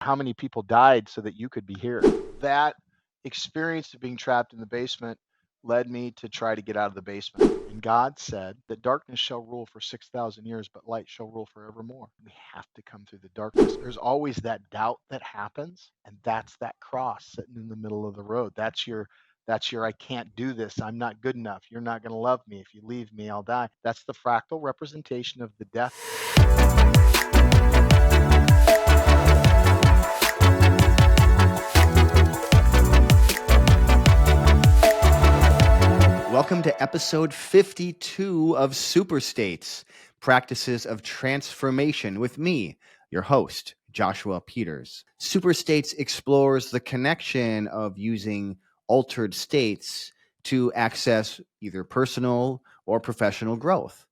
how many people died so that you could be here. That experience of being trapped in the basement led me to try to get out of the basement. And God said that darkness shall rule for 6,000 years, but light shall rule forevermore. We have to come through the darkness. There's always that doubt that happens, and that's that cross sitting in the middle of the road. That's your I can't do this. I'm not good enough. You're not going to love me. If you leave me, I'll die. That's the fractal representation of the death. Welcome to episode 52 of Super States, Practices of Transformation with me, your host, Joshua Peters. Super States explores the connection of using altered states to access either personal or professional growth.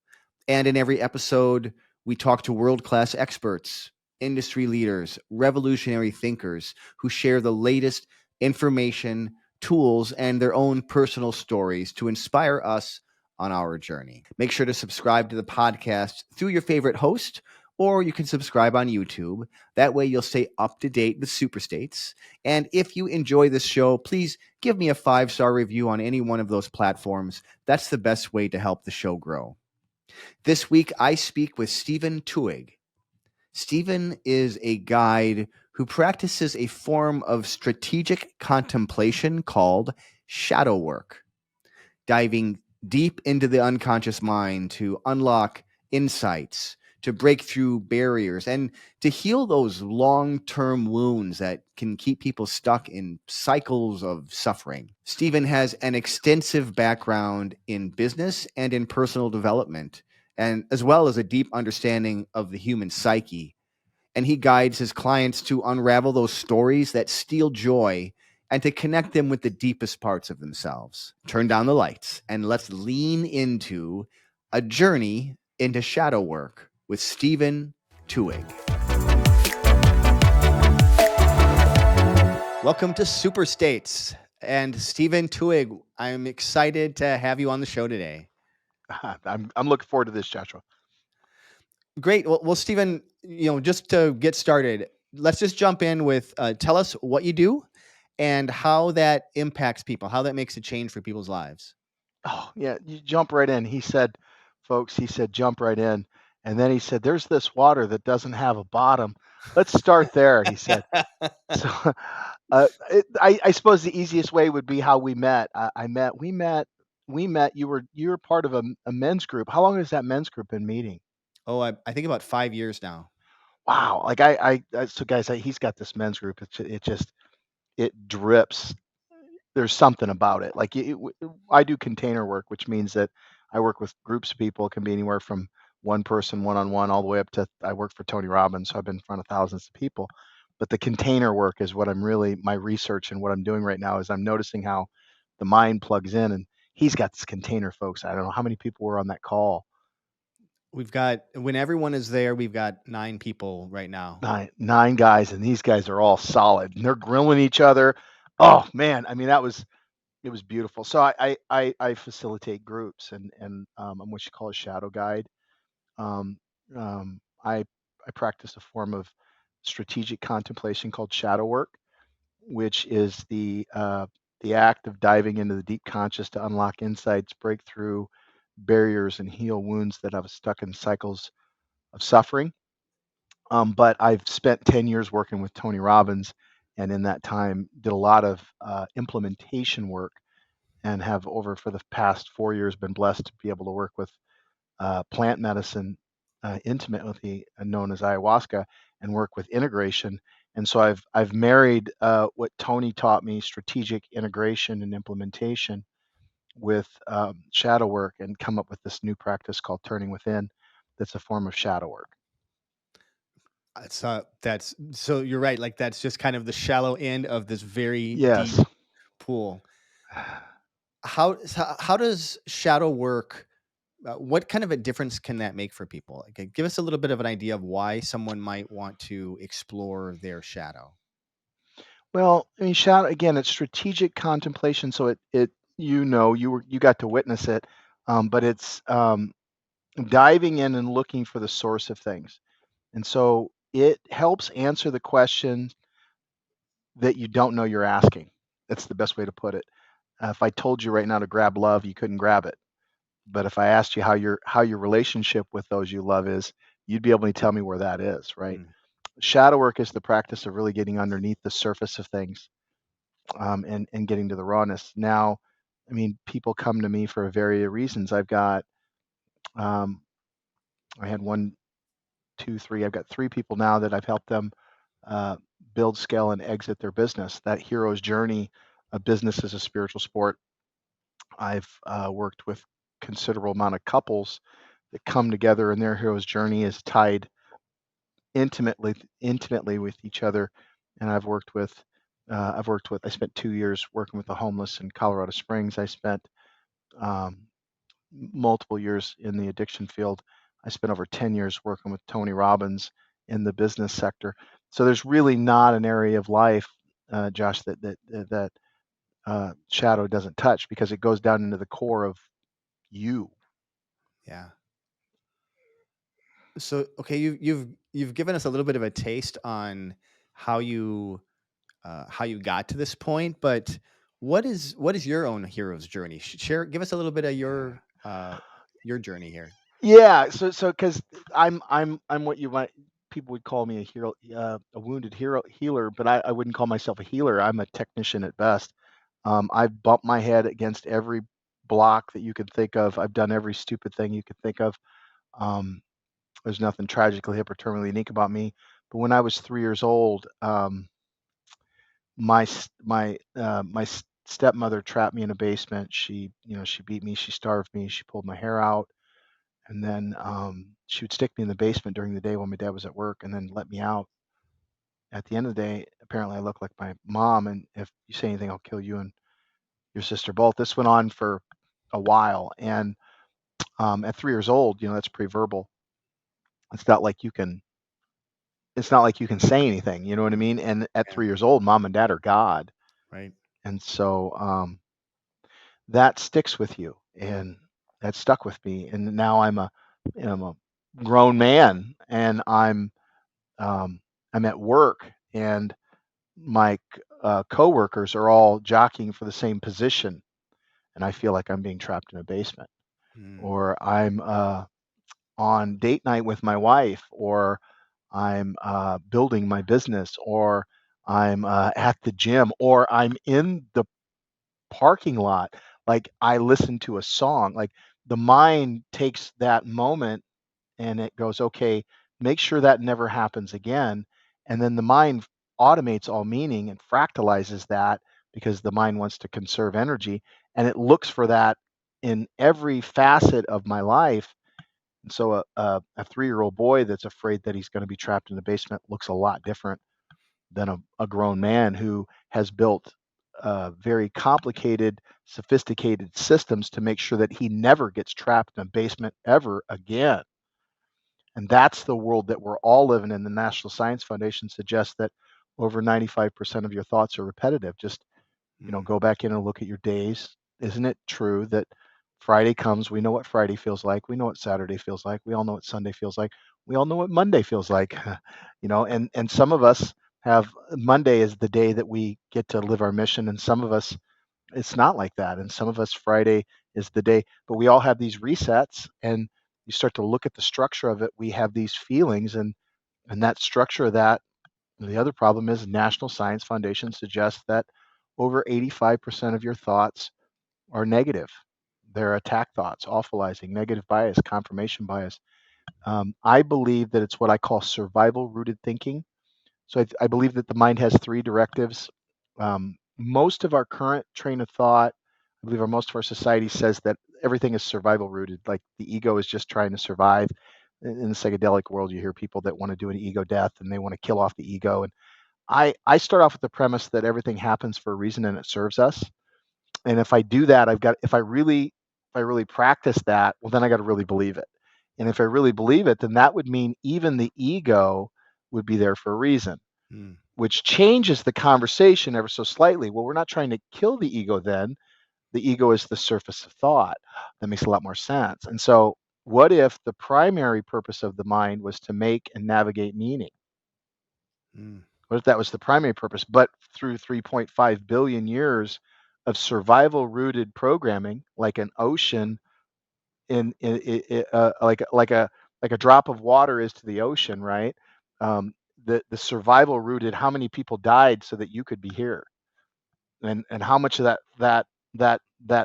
And in every episode, we talk to world-class experts, industry leaders, revolutionary thinkers who share the latest information, tools, and their own personal stories to inspire us on our journey. Make sure to subscribe to the podcast through your favorite host, or you can subscribe on YouTube. That way you'll stay up to date with Super States. And if you enjoy this show, please give me a 5-star review on any one of those platforms. That's the best way to help the show grow. This week, I speak with Steven Twohig. Steven is a guide who practices a form of strategic contemplation called shadow work, diving deep into the unconscious mind to unlock insights, to break through barriers, and to heal those long-term wounds that can keep people stuck in cycles of suffering. Steven has an extensive background in business and in personal development, and as well as a deep understanding of the human psyche. And he guides his clients to unravel those stories that steal joy and to connect them with the deepest parts of themselves. Turn down the lights and let's lean into a journey into shadow work with Steven Twohig. Welcome to Super States. And Steven Twohig, I'm excited to have you on the show today. I'm looking forward to this, Joshua. Great. Well, Steven, just to get started, let's just jump in with tell us what you do and how that impacts people, how that makes a change for people's lives. Oh, yeah, you jump right in. He said, jump right in. And then he said, there's this water that doesn't have a bottom. Let's start there, he said. So I suppose the easiest way would be how we met. We met. You were part of a men's group. How long has that men's group been meeting? Oh, I think about 5 years now. Wow. Like so guys, he's got this men's group. It drips. There's something about it. Like I do container work, which means that I work with groups of people. It can be anywhere from one person, one-on-one, all the way up to I work for Tony Robbins, so I've been in front of thousands of people. But the container work is what my research and what I'm doing right now is I'm noticing how the mind plugs in, and he's got this container, folks. I don't know how many people were on that call. When everyone is there, we've got 9 people right now. Nine guys, and these guys are all solid, and they're grilling each other. Oh man, I mean it was beautiful. So I facilitate groups, and I'm what you call a shadow guide. Um, I practice a form of strategic contemplation called shadow work, which is the act of diving into the deep conscious to unlock insights, break through barriers, and heal wounds that have us stuck in cycles of suffering. But I've spent 10 years working with Tony Robbins, and in that time did a lot of implementation work, and have for the past 4 years been blessed to be able to work with plant medicine intimately, known as ayahuasca, and work with integration. And so I've married what Tony taught me, strategic integration and implementation, with shadow work, and come up with this new practice called turning within. That's a form of shadow work. So you're right. Like that's just kind of the shallow end of this very Yes. deep pool. How does shadow work? What kind of a difference can that make for people? Like, give us a little bit of an idea of why someone might want to explore their shadow. Well, I mean, shadow again. It's strategic contemplation, so you got to witness it, but it's diving in and looking for the source of things, and so it helps answer the question, that you don't know you're asking. That's the best way to put it. If I told you right now to grab love, you couldn't grab it. But if I asked you how your relationship with those you love is, you'd be able to tell me where that is, right? Mm. Shadow work is the practice of really getting underneath the surface of things, and getting to the rawness. Now, I mean, people come to me for various reasons. Um, I had one, two, three. I've got three people now that I've helped them uh, build, scale, and exit their business. That hero's journey, a business is a spiritual sport. I've worked with considerable amount of couples that come together, and their hero's journey is tied intimately with each other. And I've worked with. I spent 2 years working with the homeless in Colorado Springs. I spent um, multiple years in the addiction field. I spent over 10 years working with Tony Robbins in the business sector. So there's really not an area of life, Josh, that shadow doesn't touch, because it goes down into the core of you. Yeah. So okay, you've given us a little bit of a taste on how you got to this point, but what is your own hero's journey? Share, give us a little bit of your journey here. Yeah, so because I'm what you might people would call me a hero, a wounded hero healer, but I wouldn't call myself a healer. I'm a technician at best. I've bumped my head against every block that you could think of. I've done every stupid thing you could think of. Um, there's nothing tragically hip or terminally unique about me. But when I was 3 years old, my stepmother trapped me in a basement. She beat me, she starved me, she pulled my hair out, and then she would stick me in the basement during the day when my dad was at work, and then let me out. At the end of the day, apparently I look like my mom, and if you say anything, I'll kill you and your sister both. This went on for a while, and at 3 years old, that's pre-verbal. It's not like you can. It's not like you can say anything. You know what I mean? And at Yeah. 3 years old, mom and dad are God, Right. and so that sticks with you, and that stuck with me. And now I'm a grown man, and um, I'm at work, and my coworkers are all jockeying for the same position, and I feel like I'm being trapped in a basement. Mm. Or I'm on date night with my wife, or I'm building my business, or I'm at the gym, or I'm in the parking lot. Like, I listen to a song. Like, the mind takes that moment and it goes, okay, make sure that never happens again. And then the mind automates all meaning and fractalizes that, because the mind wants to conserve energy, and it looks for that in every facet of my life. And so a 3-year-old boy that's afraid that he's going to be trapped in the basement looks a lot different than a grown man who has built very complicated, sophisticated systems to make sure that he never gets trapped in a basement ever again. And that's the world that we're all living in. The National Science Foundation suggests that over 95% of your thoughts are repetitive. Just, Mm. go back in and look at your days. Isn't it true that Friday comes, we know what Friday feels like, we know what Saturday feels like, we all know what Sunday feels like, we all know what Monday feels like. And some of us have Monday as the day that we get to live our mission, and some of us it's not like that, and some of us Friday is the day. But we all have these resets, and you start to look at the structure of it. We have these feelings, and that structure of that. The other problem is National Science Foundation suggests that over 85% of your thoughts are negative. They're attack thoughts, awfulizing, negative bias, confirmation bias. I believe that it's what I call survival rooted thinking. So I believe that the mind has three directives. Most of our current train of thought, I believe most of our society says that everything is survival rooted. Like, the ego is just trying to survive. In the psychedelic world, you hear people that want to do an ego death, and they want to kill off the ego. And I start off with the premise that everything happens for a reason and it serves us. And if I do that, if I really practice that, well, then I got to really believe it. And if I really believe it, then that would mean even the ego would be there for a reason, Mm. which changes the conversation ever so slightly. Well, we're not trying to kill the ego then. The ego is the surface of thought. That makes a lot more sense. And so, what if the primary purpose of the mind was to make and navigate meaning? Mm. What if that was the primary purpose? But through 3.5 billion years of survival rooted programming, like an ocean like a drop of water is to the ocean, right? The survival rooted how many people died so that you could be here, and how much of that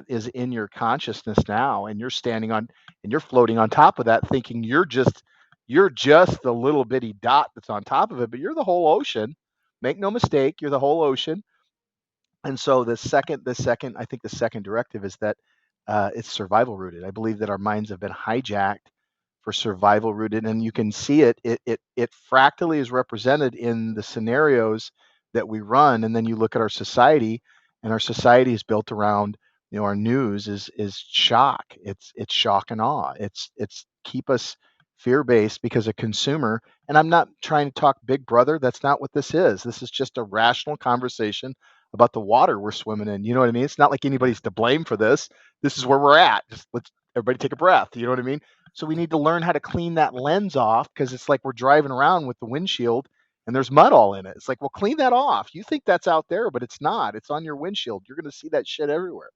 is in your consciousness now, and you're standing on and you're floating on top of that, thinking you're just the little bitty dot that's on top of it, but you're the whole ocean. Make no mistake, you're the whole ocean. And so I think the second directive is that it's survival rooted. I believe that our minds have been hijacked for survival rooted, and you can see it. It fractally is represented in the scenarios that we run, and then you look at our society, and our society is built around our news is shock. It's shock and awe. It's keep us fear based because a consumer. And I'm not trying to talk Big Brother. That's not what this is. This is just a rational conversation about the water we're swimming in. You know what I mean? It's not like Yeah. anybody's to blame for this. This is where we're at. Just let's everybody take a breath. You know what I mean? So we need to learn how to clean that lens off, because it's like we're driving around with the windshield and there's mud all in it. It's like, well, clean that off. You think that's out there, but it's not. It's on your windshield. You're going to see that shit everywhere.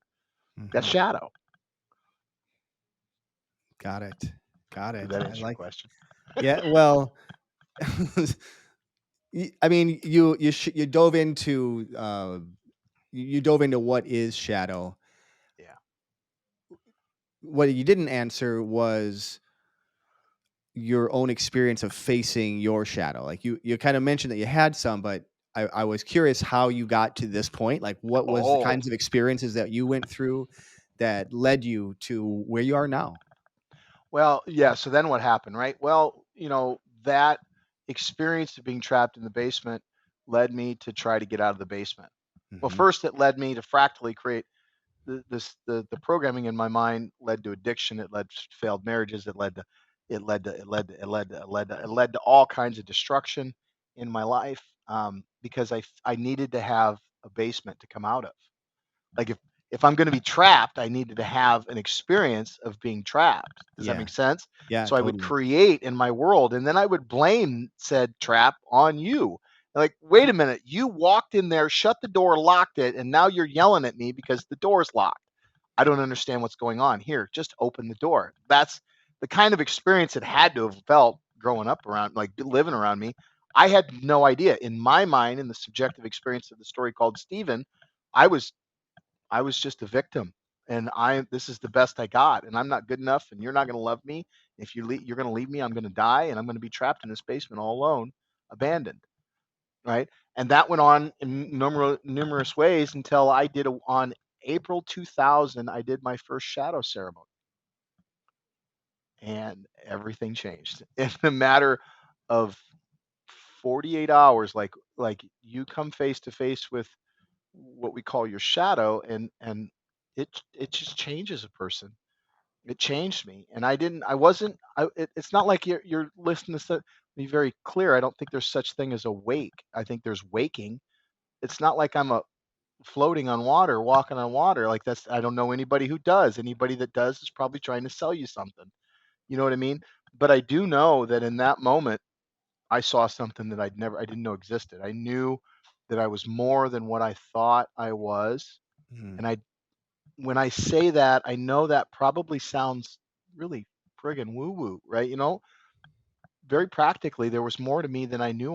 That's Hmm. shadow. Got it. Got Did it. that I answer your like. question? Yeah. Well, I mean, you dove into you dove into what is shadow. Yeah. What you didn't answer was your own experience of facing your shadow. Like you kind of mentioned that you had some, but I was curious how you got to this point. Like, what was the Oh, kinds of experiences that you went through that led you to where you are now? well, yeah. So then what happened, right? Well, that experience of being trapped in the basement led me to try to get out of the basement. Well, Hmm. first it led me to fractally create the programming in my mind led to addiction. It led to failed marriages. It led to all kinds of destruction in my life, because I needed to have a basement to come out of. Like if I'm going to be trapped, I needed to have an experience of being trapped. Does that Yeah. make sense? Yeah. So I would Totally. create in my world, and then I would blame said trap on you. Like, wait a minute, you walked in there, shut the door, locked it, and now you're yelling at me because the door's locked. I don't understand what's going on here. Just open the door. That's the kind of experience it had to have felt growing up around, like living around me. I had no idea. In my mind, in the subjective experience of the story called Steven, I was I was just a victim, and I this is the best I got, and I'm not good enough, and you're not going to love me. If you're going to leave me, I'm going to die, and I'm going to be trapped in this basement all alone, abandoned, right? And that went on in numerous ways until on April 2000, I did my first shadow ceremony, and everything changed in a matter of 48 hours. Like you come face to face with what we call your shadow, and it just changes a person. It changed me, and it's not like you're listening to be very clear. I don't think there's such thing as a wake. I think there's waking. It's not like I'm a floating on water, walking on water. Like, that's I don't know anybody who does. Anybody that does is probably trying to sell you something. You know what I mean? But I do know that in that moment I saw something that I didn't know existed. I knew that I was more than what I thought I was. Mhm. And when I say that, I know that probably sounds really friggin' woo woo, right? Very practically, there was more to me than I knew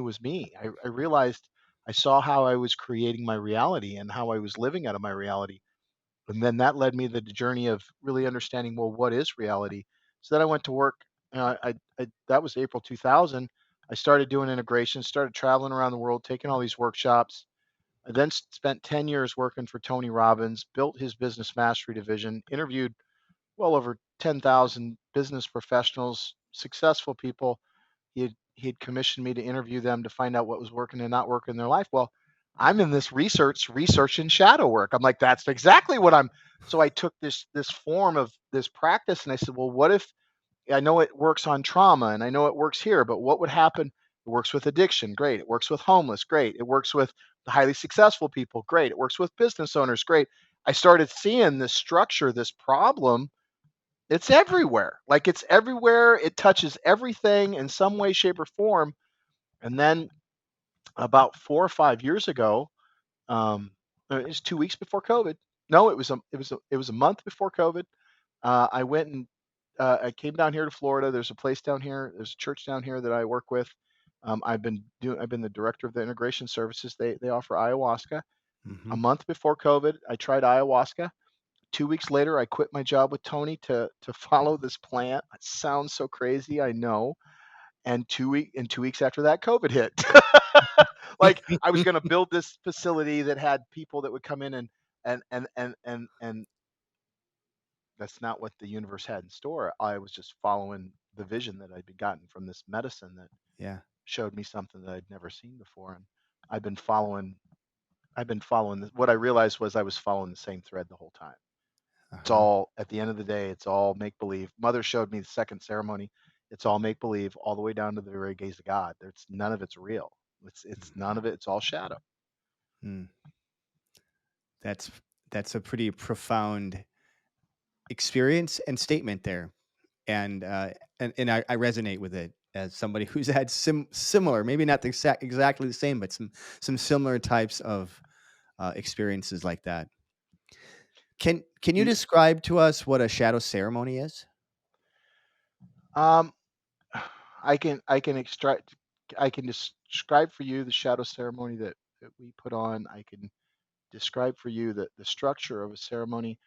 was me. I realized I saw how I was creating my reality and how I was living out of my reality. And then that led me to the journey of really understanding, well, what is reality? So then I went to work. That was April 2000. I started doing integration, started traveling around the world, taking all these workshops. I then spent 10 years working for Tony Robbins, built his business mastery division, interviewed well over 10,000 business professionals, successful people. He had commissioned me to interview them to find out what was working and not working in their life. Well, I'm in this research and shadow work. I'm like, that's exactly what I'm. So I took this form of this practice, and I said, well, what if I know it works on trauma and I know it works here, but what would happen? It works with addiction, great. It works with homeless, great. It works with the highly successful people, great. It works with business owners, great. I started seeing this structure, this problem. It's everywhere. Like, it's everywhere. It touches everything in some way, shape, or form. And then About 4 or 5 years ago, it was 2 weeks before COVID. No, it was a month before COVID. I went and I came down here to Florida. There's a place down here. There's a church down here that I work with. I've been the director of the integration services. They offer ayahuasca. Mm-hmm. A month before COVID, I tried ayahuasca. 2 weeks later, I quit my job with Tony to follow this plant. It sounds so crazy, I know. And 2 weeks after that, COVID hit. Like I was going to build this facility that had people that would come in and that's not what the universe had in store. I was just following the vision that I'd begotten from this medicine that Yeah. showed me something that I'd never seen before. And I've been following what I realized was I was following the same thread the whole time. It's Uh-huh. all at the end of the day, it's all make believe. Mother showed me the second ceremony. It's all make believe all the way down to the very gaze of God. There's none of it's real. It's none of it. It's all shadow. Mm. That's that's a pretty profound experience and statement there, and I resonate with it as somebody who's had similar, maybe not the exactly the same, but some similar types of experiences like that. Can you You, describe to us what a shadow ceremony is? um, I can extract I can describe for you the shadow ceremony that we put on. I can describe for you the structure of a ceremony.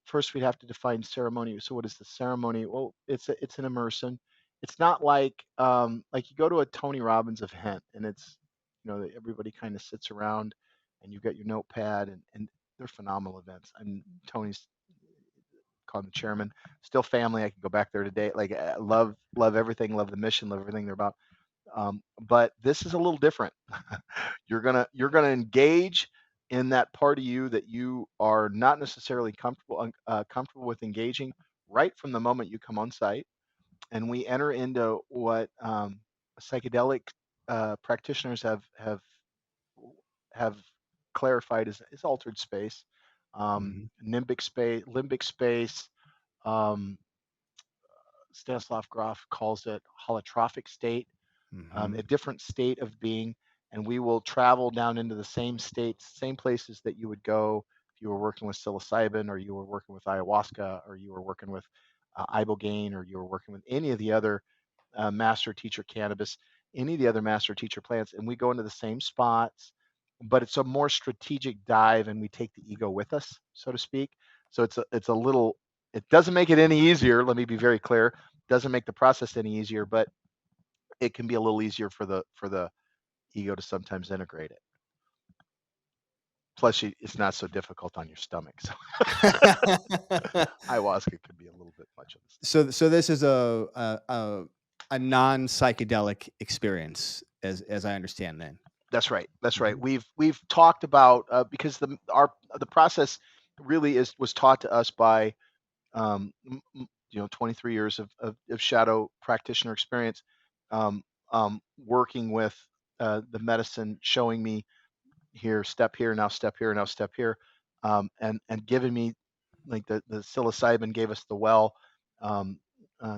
First, we'd have to define ceremony. So, what is the ceremony? Well, it's an immersion. It's not like you go to a Tony Robbins event and it's everybody kind of sits around and you've got your notepad and they're phenomenal events. And Tony's called the chairman, still family. I can go back there today. Like love everything, love the mission, love everything they're about. But this is a little different. You're gonna engage in that part of you that you are not necessarily comfortable with engaging right from the moment you come on site, and we enter into what psychedelic practitioners have clarified as altered space, Hmm. limbic space. Um, Stanislav Grof calls it holotrophic state, Hmm. a different state of being, and we will travel down into the same states, same places that you would go if you were working with psilocybin, or you were working with ayahuasca, or you were working with ibogaine, or you were working with any of the other master teacher cannabis, any of the other master teacher plants, and we go into the same spots, but it's a more strategic dive, and we take the ego with us, so to speak. So it's a little. It doesn't make it any easier. Let me be very clear. Doesn't make the process any easier, but it can be a little easier for the ego to sometimes integrate it. Plus, it's not so difficult on your stomach. So ayahuasca could be a little bit much of the stomach. So this is a non psychedelic experience, as I understand. Then. That's right. That's right. Hmm. We've talked about because the process really was taught to us by 23 years of shadow practitioner experience, working with the medicine, showing me here, now step here, now step here, and giving me like the psilocybin gave us the well, um,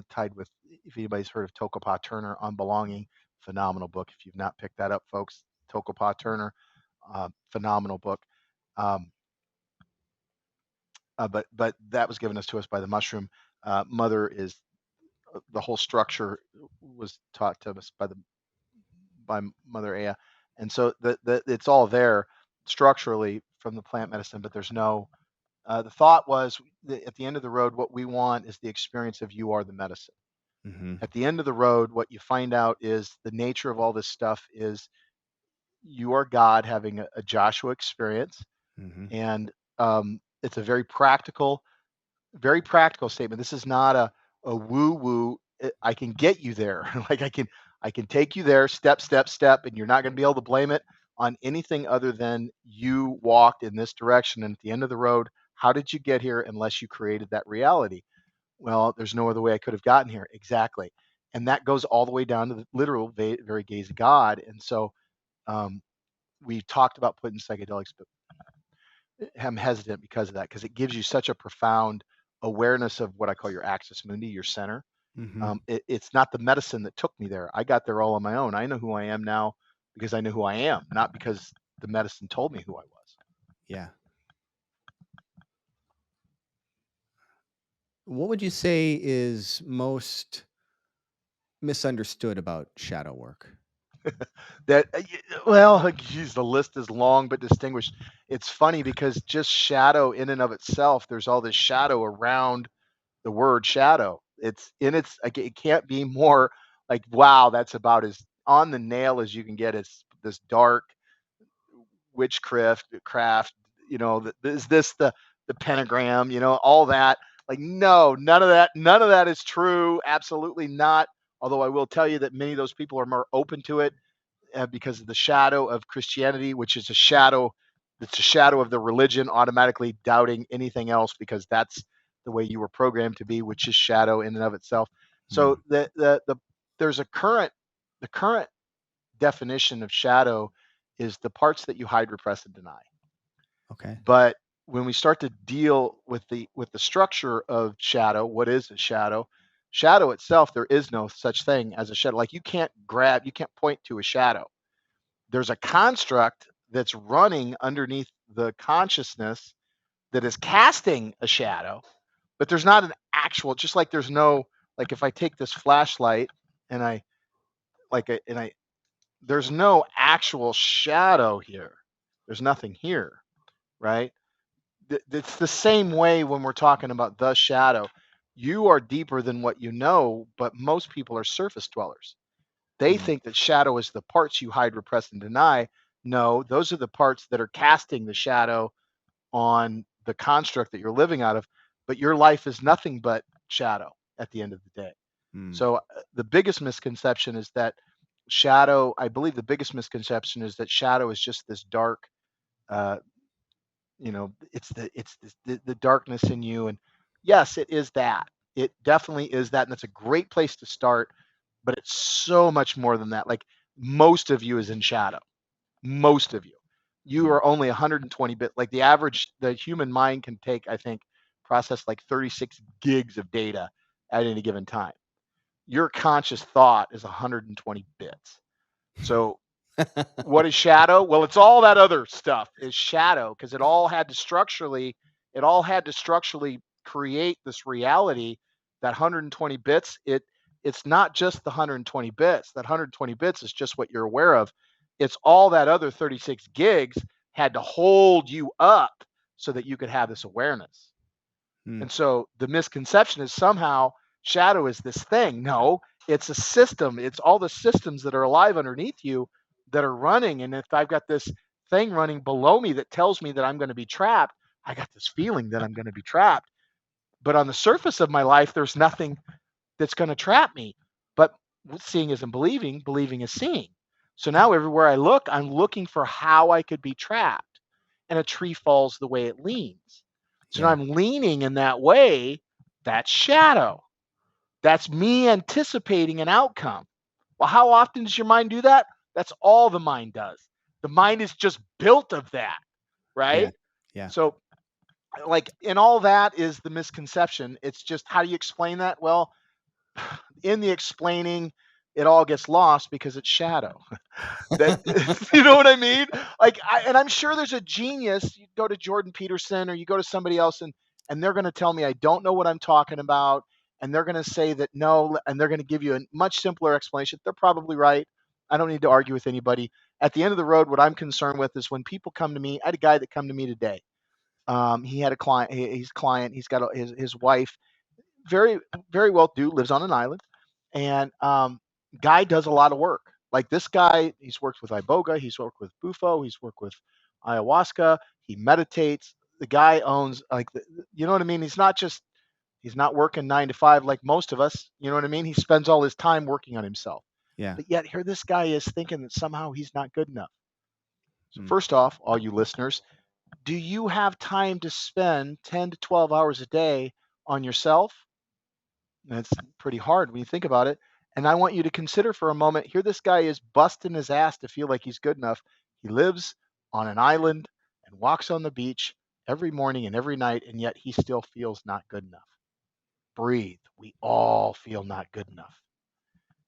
tied with, if anybody's heard of Tokopah Turner on belonging, phenomenal book. If you've not picked that up, folks, Tokopah Turner, phenomenal book. Um, but that was given us to us by the mushroom. Mother is the whole structure was taught to us by Mother Aya, and so it's all there structurally from the plant medicine, but there's no. The thought was at the end of the road, what we want is the experience of you are the medicine. Hmm. At the end of the road, what you find out is the nature of all this stuff is you are God having a Joshua experience, Hmm. and it's a very practical statement. This is not a woo woo. I can get you there. Like I can take you there step, step, step, and you're not going to be able to blame it on anything other than you walked in this direction. And at the end of the road, how did you get here unless you created that reality? Well, there's no other way I could have gotten here. Exactly. And that goes all the way down to the literal very gaze of God. And so um, we talked about putting psychedelics, but I'm hesitant because of that, because it gives you such a profound awareness of what I call your axis mundi, your center. Hmm. It's not the medicine that took me there. I got there all on my own. I know who I am now because I knew who I am, not because the medicine told me who I was. Yeah. What would you say is most misunderstood about shadow work? That well, geez, the list is long but distinguished. It's funny because just shadow in and of itself, there's all this shadow around the word shadow. It's in its like it can't be more like wow, that's about as on the nail as you can get. It's this dark witchcraft, is this the pentagram, all that. Like no, none of that is true. Absolutely not. Although I will tell you that many of those people are more open to it because of the shadow of Christianity, which is a shadow. It's a shadow of the religion, automatically doubting anything else because that's the way you were programmed to be, which is shadow in and of itself. Hmm. So there's the current definition of shadow is the parts that you hide, repress, and deny. Okay. But when we start to deal with the structure of shadow, what is a shadow? Shadow itself, there is no such thing as a shadow. Like you can't point to a shadow. There's a construct that's running underneath the consciousness that is casting a shadow, but there's not an actual, just like there's no, like if I take this flashlight and I there's no actual shadow here. There's nothing here, right? It's the same way when we're talking about the shadow. You are deeper than what you know, but most people are surface dwellers. They Hmm. think that shadow is the parts you hide, repress, and deny. No, those are the parts that are casting the shadow on the construct that you're living out of. But your life is nothing but shadow at the end of the day. Hmm. So the biggest misconception is that shadow, I believe the biggest misconception is that shadow is just this dark, uh, it's the darkness in you. And yes, it is that. It definitely is that. And that's a great place to start. But it's so much more than that. Like most of you is in shadow. Most of you. You Hmm. are only 120 bit. Like the human mind can take, I think, process like 36 gigs of data at any given time. Your conscious thought is 120 bits. So what is shadow? Well, it's all that other stuff is shadow because it all had to structurally create this reality. That 120 bits, it's not just the 120 bits. That 120 bits is just what you're aware of. It's all that other 36 gigs had to hold you up so that you could have this awareness. Hmm. And so the misconception is somehow shadow is this thing. No, it's a system. It's all the systems that are alive underneath you that are running. And if I've got this thing running below me that tells me that I'm going to be trapped, I got this feeling that I'm going to be trapped. But on the surface of my life, there's nothing that's going to trap me. But seeing isn't believing, believing is seeing. So now everywhere I look, I'm looking for how I could be trapped. And a tree falls the way it leans. So now Yeah. I'm leaning in that way. That's shadow. That's me anticipating an outcome. Well, how often does your mind do that? That's all the mind does. The mind is just built of that, Yeah. right? Yeah. So like in all that is the misconception. It's just how do you explain that? Well, in the explaining, it all gets lost because it's shadow. That you know what I mean? And I'm sure there's a genius. You go to Jordan Peterson or you go to somebody else, and they're going to tell me I don't know what I'm talking about, and they're going to say that no, and they're going to give you a much simpler explanation. They're probably right. I don't need to argue with anybody. At the end of the road, what I'm concerned with is when people come to me. I had a guy that come to me today. He had a client. He's a client. He's got his wife very very well do lives on an island, and guy does a lot of work. Like this guy, he's worked with iboga, he's worked with bufo, he's worked with ayahuasca, he meditates. The guy owns you know what I mean. He's not working 9 to 5 like most of us. You know what I mean. He spends all his time working on himself, Yeah. but yet here this guy is thinking that somehow he's not good enough. So Hmm. first off, all you listeners, do you have time to spend 10 to 12 hours a day on yourself? That's pretty hard when you think about it. And I want you to consider for a moment here, this guy is busting his ass to feel like he's good enough. He lives on an island and walks on the beach every morning and every night, and yet he still feels not good enough. Breathe. We all feel not good enough.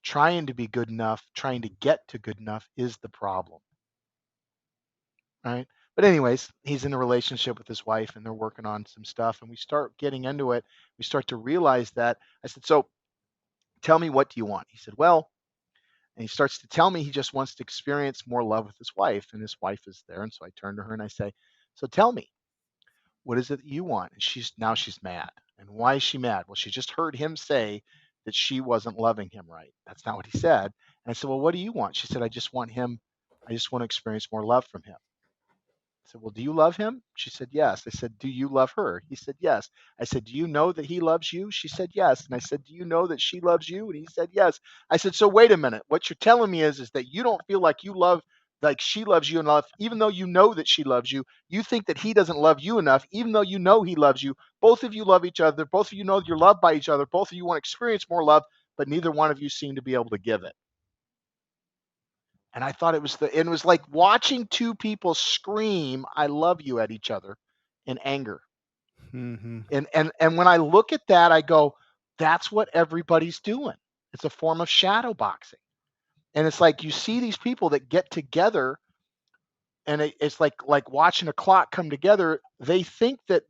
Trying to be good enough, trying to get to good enough is the problem, right? But anyways, he's in a relationship with his wife and they're working on some stuff and we start getting into it. We start to realize that I said, "So, tell me, what do you want?" He said, "Well," and he starts to tell me he just wants to experience more love with his wife, and his wife is there. And so I turn to her and I say, "So tell me, what is it that you want?" And she's mad. And why is she mad? Well, she just heard him say that she wasn't loving him right. That's not what he said. And I said, "Well, what do you want?" She said, I just want to experience more love from him." I said, "Well, do you love him?" She said, "Yes." I said, "Do you love her?" He said, "Yes." I said, "Do you know that he loves you?" She said, "Yes." And I said, "Do you know that she loves you?" And he said, "Yes." I said, "So wait a minute. What you're telling me is that you don't feel like you love, like she loves you enough, even though you know that she loves you. You think that he doesn't love you enough, even though you know he loves you. Both of you love each other. Both of you know you're loved by each other. Both of you want to experience more love, but neither one of you seem to be able to give it." And I thought it was like watching two people scream "I love you" at each other in anger. Hmm. And when I look at that, I go, that's what everybody's doing. It's a form of shadow boxing. And it's like you see these people that get together and it's like watching a clock come together. They think that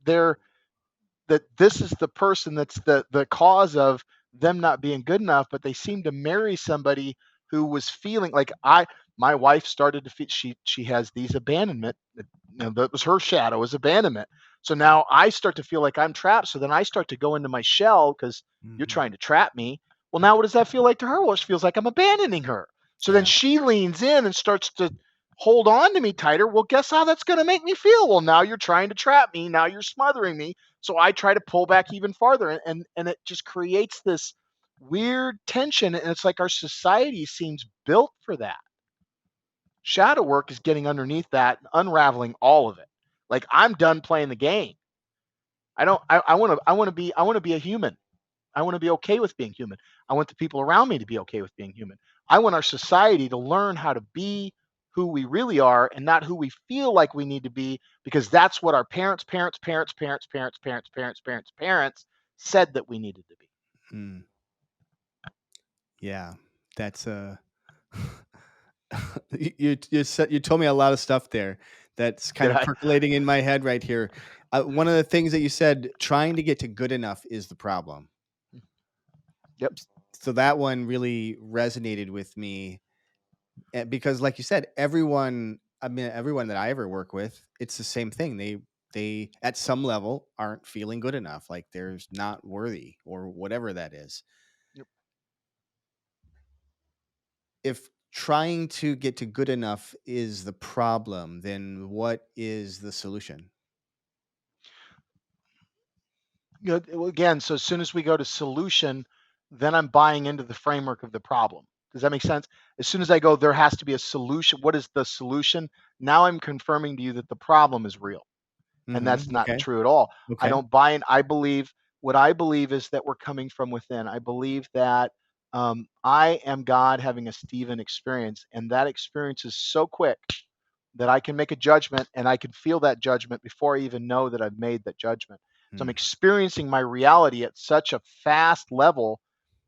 this is the person that's the cause of them not being good enough, but they seem to marry somebody who was feeling like my wife started to feel she has these abandonment. That was her shadow, is abandonment. So now I start to feel like I'm trapped. So then I start to go into my shell because you're Hmm. trying to trap me. Well, now what does that feel like to her? Well, it feels like I'm abandoning her. So then Yeah. she leans in and starts to hold on to me tighter. Well, guess how that's going to make me feel? Well, now you're trying to trap me. Now you're smothering me. So I try to pull back even farther, and it just creates this weird tension. And it's like our society seems built for that. Shadow work is getting underneath that and unraveling all of it. Like I'm done playing the game. I don't. I want to. I want to be. I want to be a human. I want to be okay with being human. I want the people around me to be okay with being human. I want our society to learn how to be who we really are and not who we feel like we need to be because that's what our parents said that we needed to be. Mm. Yeah. That's you told me a lot of stuff there that's kind Did of I? percolating in my head right here. One of the things that you said, trying to get to good enough is the problem. Yep. So that one really resonated with me, because like you said, everyone, I mean, everyone that I ever work with, it's the same thing. They at some level aren't feeling good enough, like there's not worthy or whatever that is. Yep. If trying to get to good enough is the problem, then what is the solution? Well, again, so as soon as we go to solution, then I'm buying into the framework of the problem. Does that make sense? As soon as I go, there has to be a solution. What is the solution? Now I'm confirming to you that the problem is real. And that's Mhm. not Okay. true at all. I Okay. don't buy in. I believe what I believe is that we're coming from within. I believe that I am God having a Stephen experience, and that experience is so quick that I can make a judgment and I can feel that judgment before I even know that I've made that judgment. So I'm Mm. experiencing my reality at such a fast level,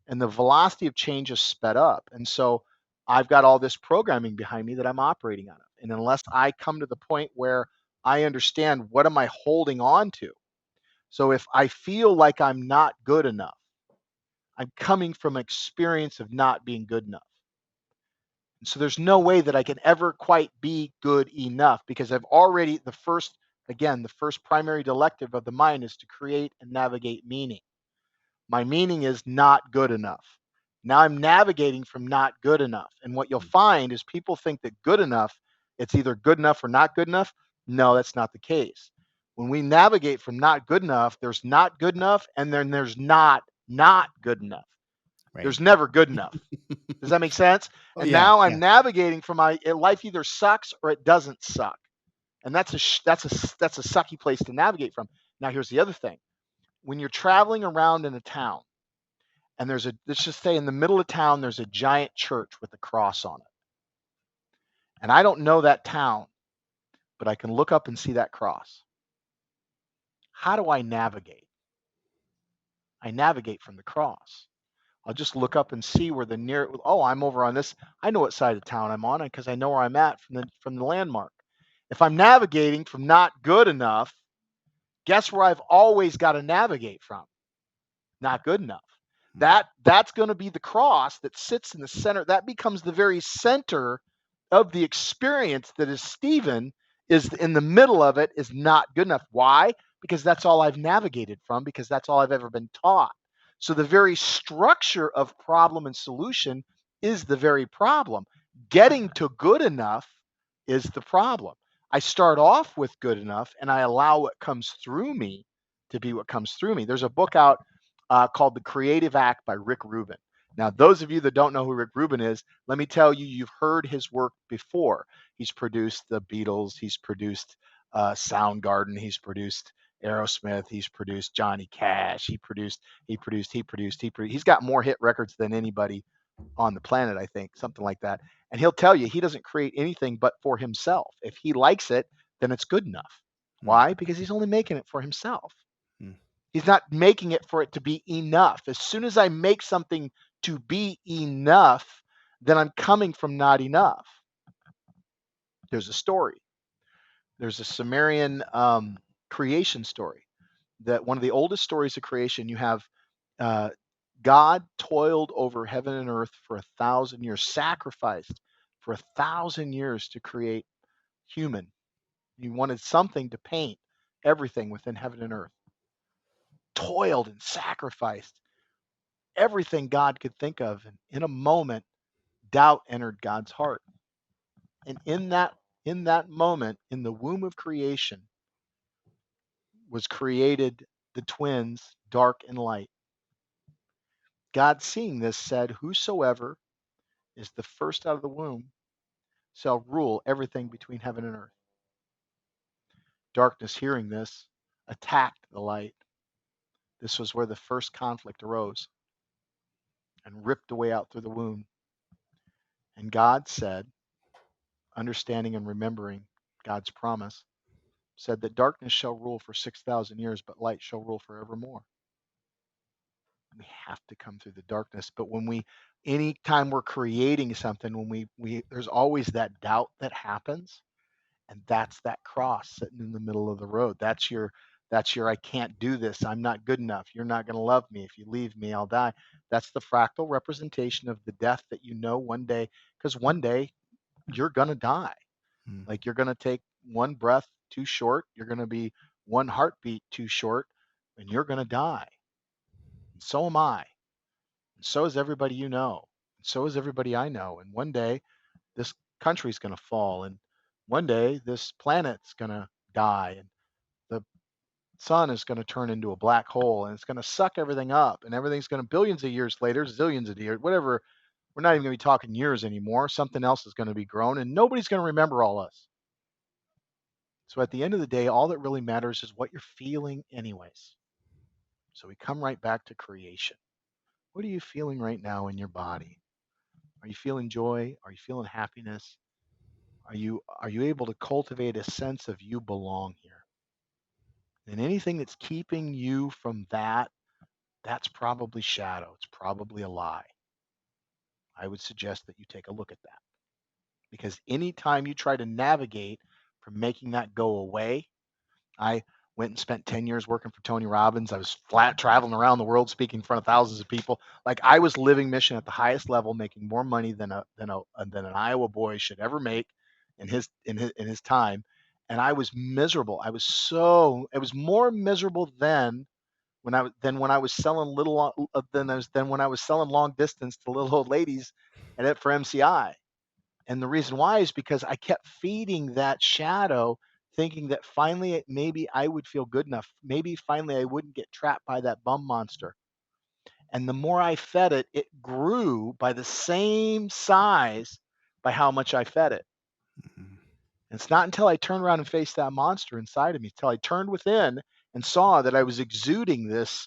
and the velocity of change is sped up. And so I've got all this programming behind me that I'm operating on it. And unless I come to the point where I understand what am I holding on to. So if I feel like I'm not good enough, I'm coming from experience of not being good enough. And so there's no way that I can ever quite be good enough because I've already the first primary directive of the mind is to create and navigate meaning. My meaning is not good enough. Now I'm navigating from not good enough. And what you'll find is people think that good enough, it's either good enough or not good enough. No, that's not the case. When we navigate from not good enough, there's not good enough and then there's not good enough. Right. There's never good enough. Does that make sense? Oh And yeah. now Yeah. I'm navigating from my life either sucks or it doesn't suck. And that's a sucky place to navigate from. Now here's the other thing. When you're traveling around in a town and let's just say in the middle of town there's a giant church with a cross on it, and I don't know that town, but I can look up and see that cross. How do I navigate? I navigate from the cross. I'll just look up and see where the near. Oh, I'm over on this. I know what side of town I'm on because I know where I'm at from the landmark. If I'm navigating from not good enough, guess where I've always got to navigate from? Not good enough. That's going to be the cross that sits in the center. That becomes the very center of the experience that is Stephen is in the middle of it is not good enough. Why? Because that's all I've navigated from, because that's all I've ever been taught. So the very structure of problem and solution is the very problem. Getting to good enough is the problem. I start off with good enough and I allow what comes through me to be what comes through me. There's a book out called The Creative Act by Rick Rubin. Now, those of you that don't know who Rick Rubin is, let me tell you, you've heard his work before. He's produced the Beatles, he's produced Soundgarden, he's produced Aerosmith, he's produced Johnny Cash, he's got more hit records than anybody on the planet, I think, something like that. And he'll tell you he doesn't create anything but for himself. If he likes it, then it's good enough. Why? Because he's only making it for himself. He's not making it for it to be enough. As soon as I make something to be enough, then I'm coming from not enough. There's a story. There's a Sumerian creation story. That one of the oldest stories of creation. You have uh, God toiled over heaven and earth for 1,000 years, sacrificed for 1,000 years to create human. He wanted something to paint everything within heaven and earth. Toiled and sacrificed everything God could think of. And in a moment, doubt entered God's heart. And in that moment, in the womb of creation, was created the twins, dark and light. God, seeing this, said, "Whosoever is the first out of the womb shall rule everything between heaven and earth." Darkness, hearing this, attacked the light. This was where the first conflict arose and ripped a way out through the womb. And God said, understanding and remembering God's promise, said that darkness shall rule for 6,000 years, but light shall rule forevermore. We have to come through the darkness. But anytime we're creating something, when there's always that doubt that happens. And that's that cross sitting in the middle of the road. That's your, I can't do this. I'm not good enough. You're not going to love me. If you leave me, I'll die. That's the fractal representation of the death that you know one day, because one day you're going to die. Like you're going to take one breath too short. You're going to be one heartbeat too short and you're going to die. And so am I. And so is everybody you know. And so is everybody I know. And one day this country's going to fall. And one day this planet's going to die. And the sun is going to turn into a black hole and it's going to suck everything up. And everything's going to, billions of years later, zillions of years, whatever, we're not even going to be talking years anymore. Something else is going to be grown and nobody's going to remember all us. So at the end of the day, all that really matters is what you're feeling anyways. So we come right back to creation. What are you feeling right now in your body? Are you feeling joy? Are you feeling happiness? Are you able to cultivate a sense of you belong here? And anything that's keeping you from that, that's probably shadow. It's probably a lie. I would suggest that you take a look at that. Because anytime you try to navigate from making that go away, I went and spent 10 years working for Tony Robbins. I was flat traveling around the world speaking in front of thousands of people. Like I was living mission at the highest level, making more money than an Iowa boy should ever make in his time. And I was miserable. It was more miserable then when I was selling than when I was selling long distance to little old ladies and it for MCI. And the reason why is because I kept feeding that shadow, thinking that finally maybe I would feel good enough. Maybe finally I wouldn't get trapped by that bum monster. And the more I fed it, it grew by the same size by how much I fed it. And it's not until I turned around and faced that monster inside of me, until I turned within and saw that I was exuding this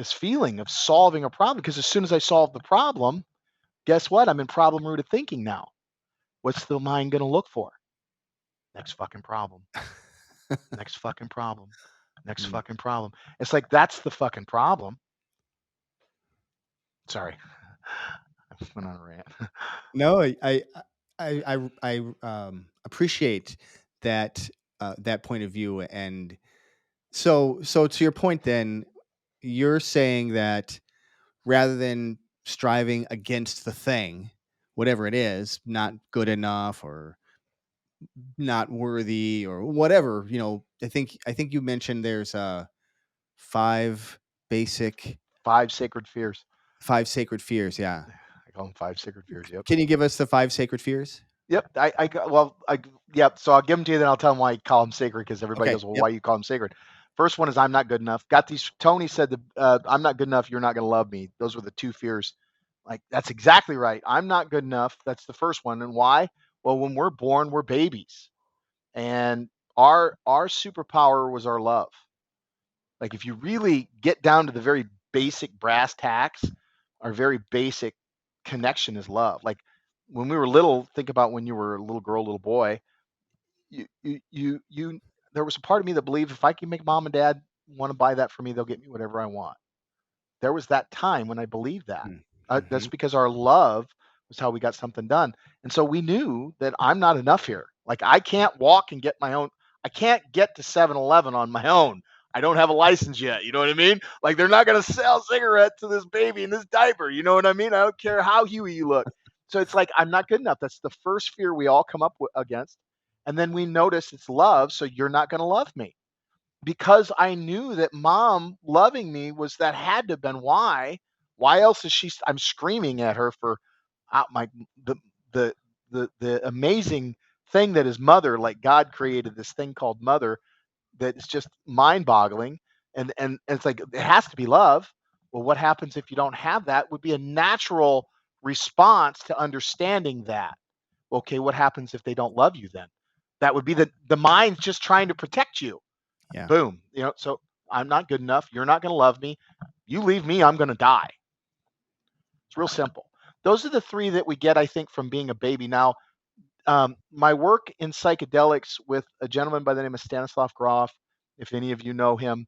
feeling of solving a problem. Because as soon as I solved the problem, guess what? I'm in problem rooted thinking now. What's the mind going to look for? Next fucking problem. Next fucking problem. Next fucking problem. It's like that's the fucking problem. Sorry, I went on a rant. No, I appreciate that that point of view. And so to your point, then you're saying that rather than striving against the thing, whatever it is, not good enough or not worthy or whatever, I think you mentioned there's five basic Five sacred fears. five sacred fears. Yeah. I call them five sacred fears. Yep. Can you give us the five sacred fears? Yep. Yep. So I'll give them to you, then I'll tell them why you call them sacred, because everybody Okay. goes, well, Yep. why you call them sacred? First one is I'm not good enough. Got these. Tony said I'm not good enough. You're not going to love me. Those were the two fears. Like, that's exactly right. I'm not good enough. That's the first one. And why? Well, when we're born, we're babies, and our superpower was our love. Like, if you really get down to the very basic brass tacks, our very basic connection is love. Like, when we were little, think about when you were a little girl, little boy, you there was a part of me that believed if I can make mom and dad want to buy that for me, they'll get me whatever I want. There was that time when I believed that. That's Mm-hmm. because our love was how we got something done. And so we knew that I'm not enough here. Like, I can't walk and get my own. I can't get to 7-Eleven on my own. I don't have a license yet. You know what I mean? Like, they're not going to sell cigarettes to this baby in this diaper. You know what I mean? I don't care how huey you look. So it's like, I'm not good enough. That's the first fear we all come up against. And then we notice it's love. So you're not going to love me, because I knew that mom loving me was, that had to have been why. Why else is she? I'm screaming at her for my the the amazing thing that is mother. Like, God created this thing called mother that is just mind boggling, and it's like, it has to be love. Well, what happens if you don't have that? Would be a natural response to understanding that. Okay, what happens if they don't love you then? That would be the mind just trying to protect you. Yeah. Boom. So I'm not good enough. You're not going to love me. You leave me, I'm going to die. It's real simple. Those are the three that we get, I think, from being a baby. Now, my work in psychedelics with a gentleman by the name of Stanislav Grof, if any of you know him,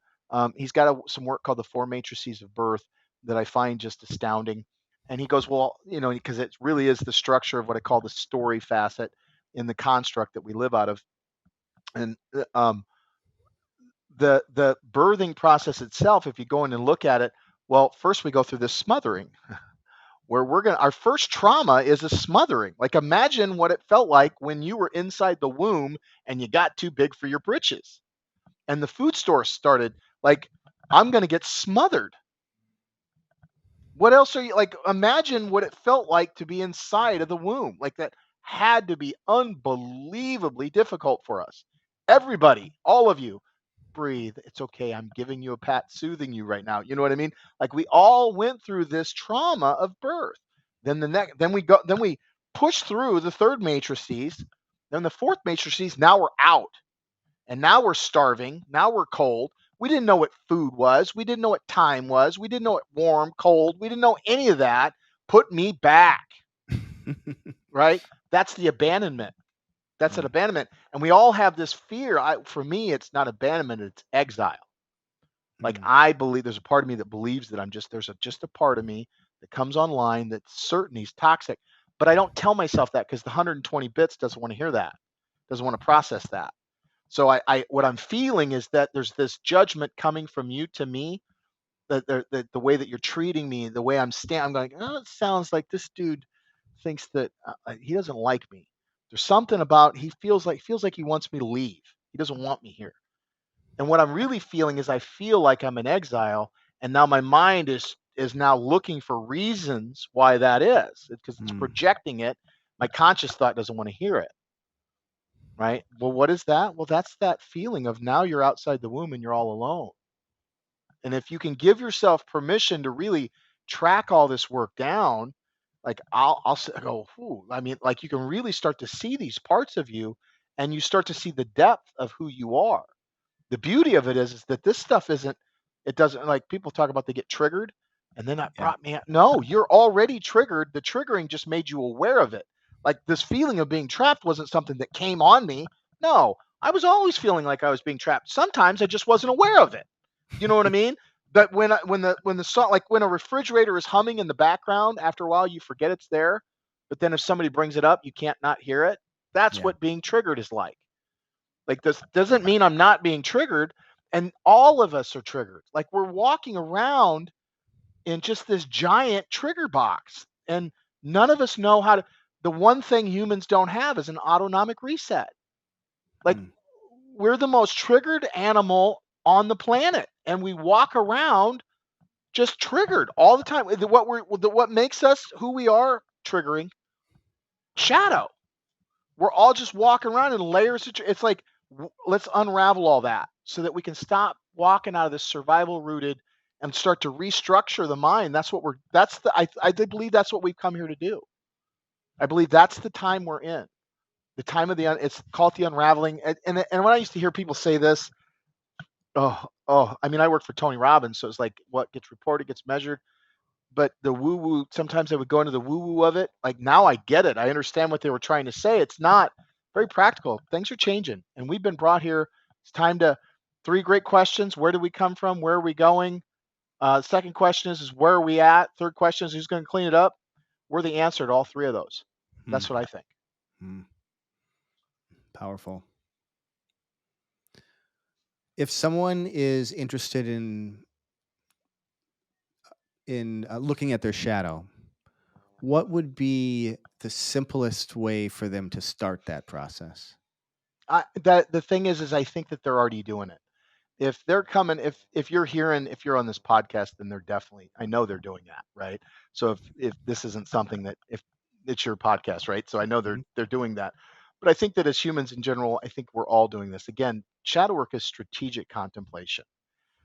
he's got some work called the Four Matrices of Birth that I find just astounding. And he goes, well, because it really is the structure of what I call the story facet in the construct that we live out of. And the birthing process itself, if you go in and look at it, well, first we go through this smothering, where our first trauma is a smothering. Like, imagine what it felt like when you were inside the womb and you got too big for your britches and the food store started, like, I'm going to get smothered. What else are you, like, imagine what it felt like to be inside of the womb. Like, that had to be unbelievably difficult for us. Everybody, all of you, breathe. It's okay. I'm giving you a pat, soothing you right now. You know what I mean? Like, we all went through this trauma of birth. Then we push through the third matrices. Then the fourth matrices. Now we're out, and now we're starving. Now we're cold. We didn't know what food was. We didn't know what time was. We didn't know what warm, cold. We didn't know any of that. Put me back, right? That's the abandonment. That's an Mm, abandonment. And we all have this fear. For me, it's not abandonment, it's exile. Like, mm, I believe there's a part of me that believes that just a part of me that comes online that's certain he's toxic. But I don't tell myself that, because the 120 bits doesn't want to hear that, doesn't want to process that. So what I'm feeling is that there's this judgment coming from you to me, that the way that you're treating me, the way I'm going, oh, it sounds like this dude thinks that he doesn't like me. There's something about, he feels like he wants me to leave. He doesn't want me here. And what I'm really feeling is, I feel like I'm in exile, and now my mind is now looking for reasons why that is, because it's mm, projecting it. My conscious thought doesn't want to hear it, right? Well, what is that? Well, that's that feeling of, now you're outside the womb and you're all alone. And if you can give yourself permission to really track all this work down, like, go, whew, I mean, like, you can really start to see these parts of you, and you start to see the depth of who you are. The beauty of it is that this stuff isn't, it doesn't, like, people talk about, they get triggered, and then that yeah. brought me out. No, you're already triggered. The triggering just made you aware of it. Like, this feeling of being trapped wasn't something that came on me. No, I was always feeling like I was being trapped. Sometimes I just wasn't aware of it. You know what I mean? But when the song, like when a refrigerator is humming in the background, after a while you forget it's there. But then if somebody brings it up, you can't not hear it. That's Yeah. what being triggered is like. Like this doesn't mean I'm not being triggered. And all of us are triggered. Like we're walking around in just this giant trigger box. And none of us know how to. The one thing humans don't have is an autonomic reset. Like Hmm. we're the most triggered animal on the planet. And we walk around just triggered all the time. What makes us who we are triggering shadow. We're all just walking around in layers of. It's like let's unravel all that so that we can stop walking out of this survival rooted and start to restructure the mind. That's what we're. That's the. I believe that's what we've come here to do. I believe that's the time we're in. The time of the. It's called the unraveling. And when I used to hear people say this, oh, I mean, I work for Tony Robbins, so it's like what gets reported gets measured. But the woo woo, sometimes I would go into the woo woo of it. Like now I get it. I understand what they were trying to say. It's not very practical. Things are changing. And we've been brought here. It's time to three great questions. Where do we come from? Where are we going? Second question is where are we at? Third question is who's going to clean it up? We're the answer to all three of those. Hmm. That's what I think. Hmm. Powerful. If someone is interested in looking at their shadow, what would be the simplest way for them to start that process? That the thing is I think that they're already doing it. If they're coming, if you're hearing, if you're on this podcast, then they're definitely, I know they're doing that, right? So if this isn't something that, if it's your podcast, right? So I know Mhm. they're doing that. But I think that as humans in general, I think we're all doing this. Again, shadow work is strategic contemplation.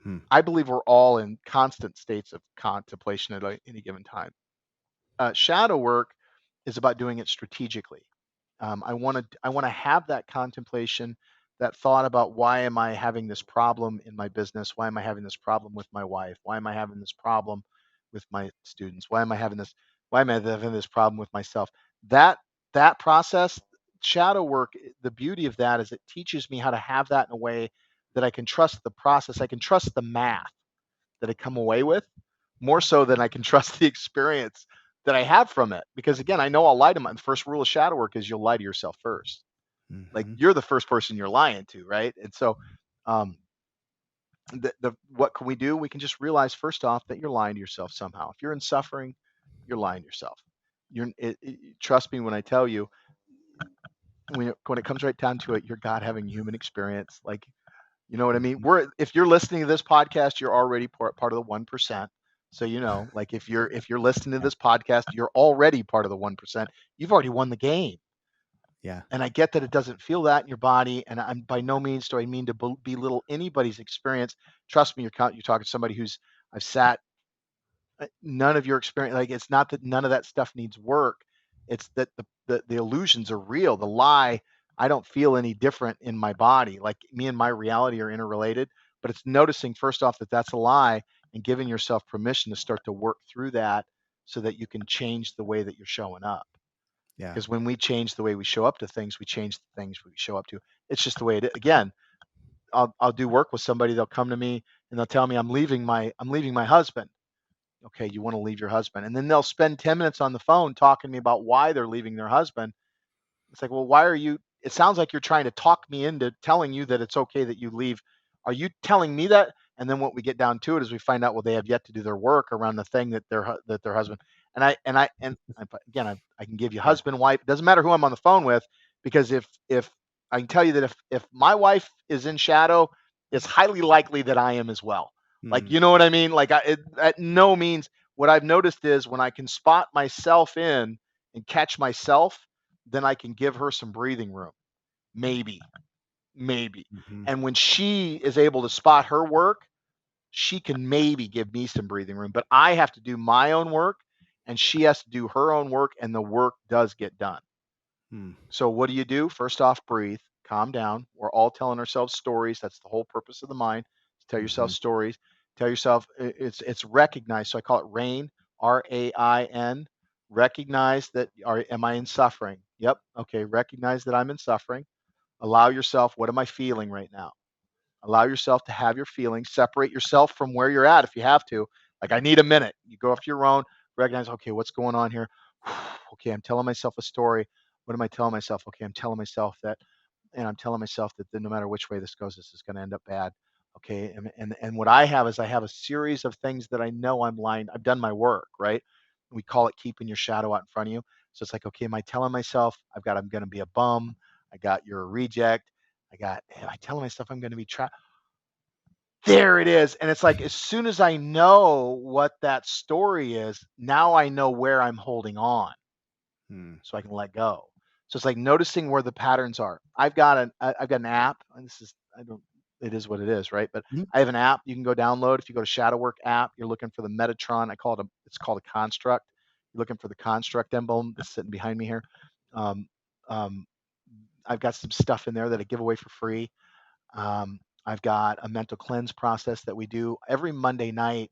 Hmm. I believe we're all in constant states of contemplation at any given time. Shadow work is about doing it strategically. I want to have that contemplation, that thought about why am I having this problem in my business? Why am I having this problem with my wife? Why am I having this problem with my students? Why am I having this problem with myself? That that process, shadow work, the beauty of that is it teaches me how to have that in a way that I can trust the process. I can trust the math that I come away with more so than I can trust the experience that I have from it. Because again, I know I'll lie to my, the first rule of shadow work is you'll lie to yourself first. Like Mhm. you're the first person you're lying to, right? And so, um, the what can we do? We can just realize first off that you're lying to yourself somehow. If you're in suffering, you're lying to yourself. Trust me when I tell you, when it comes right down to it, you're God having human experience. Like you know what I mean? Mhm. If you're listening to this podcast, you're already part of the 1%. So like if you're listening to Yeah. this podcast, you're already part of the 1%. You've already won the game. Yeah. And I get that it doesn't feel that in your body, and I'm by no means do I mean to belittle anybody's experience. Trust me, you're talking to somebody who's I've sat none of your experience, like it's not that none of that stuff needs work. It's that the illusions are real. The lie, I don't feel any different in my body. Like me and my reality are interrelated, but it's noticing first off that that's a lie and giving yourself permission to start to work through that so that you can change the way that you're showing up. Yeah. Because when we change the way we show up to things, we change the things we show up to. It's just the way it is. Again, I'll do work with somebody, they'll come to me and they'll tell me I'm leaving my husband. Okay, you want to leave your husband. And then they'll spend 10 minutes on the phone talking to me about why they're leaving their husband. It's like, well, why are you? It sounds like you're trying to talk me into telling you that it's okay that you leave. Are you telling me that? And then what we get down to it is we find out, well, they have yet to do their work around the thing that their husband. Again, I can give you Yeah. husband, wife. It doesn't matter who I'm on the phone with, because if I can tell you that if my wife is in shadow, it's highly likely that I am as well. Like Mm. you know what I mean? Like at no means. What I've noticed is when I can spot myself in and catch myself, then I can give her some breathing room. Maybe, maybe. Mhm. And when she is able to spot her work, she can maybe give me some breathing room. But I have to do my own work and she has to do her own work, and the work does get done. Mm. So, what do? First off, breathe, calm down. We're all telling ourselves stories. That's the whole purpose of the mind. Tell yourself Mhm. stories. Tell yourself it's recognized. So I call it RAIN, RAIN. Recognize that am I in suffering? Yep. Okay. Recognize that I'm in suffering. Allow yourself, what am I feeling right now? Allow yourself to have your feelings. Separate yourself from where you're at if you have to. Like, I need a minute. You go off your own, recognize, okay, what's going on here? Okay, I'm telling myself a story. What am I telling myself? Okay, I'm telling myself that, and I'm telling myself that no matter which way this goes, this is going to end up bad. Okay, and what I have is I have a series of things that I know I'm lying. I've done my work, right? We call it keeping your shadow out in front of you. So it's like, okay, am I telling myself I'm going to be a bum? I got you're a reject. Am I telling myself I'm going to be trapped? There it is. And it's like, as soon as I know what that story is, now I know where I'm holding on Mm. so I can let go. So it's like noticing where the patterns are. I've got an app, and this is I don't it is what it is, right? But Mhm. I have an app you can go download. If you go to Shadow Work app, you're looking for the Metatron. It's called a construct. You're looking for the construct emblem that's sitting behind me here. Um, um, I've got some stuff in there that I give away for free. Um, I've got a mental cleanse process that we do every Monday night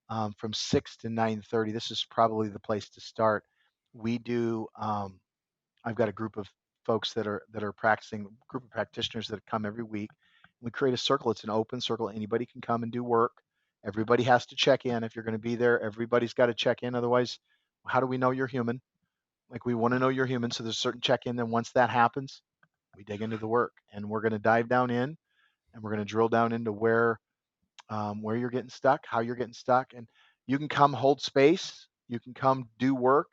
from 6 to 9:30. This is probably the place to start. We do. I've got a group of folks that are practicing, group of practitioners that come every week. We create a circle. It's an open circle. Anybody can come and do work. Everybody has to check in if you're going to be there. Everybody's got to check in. Otherwise, how do we know you're human? Like, we want to know you're human. So there's a certain check in. Then once that happens, we dig into the work, and we're going to dive down in, and we're going to drill down into where you're getting stuck, how you're getting stuck, and you can come hold space. You can come do work.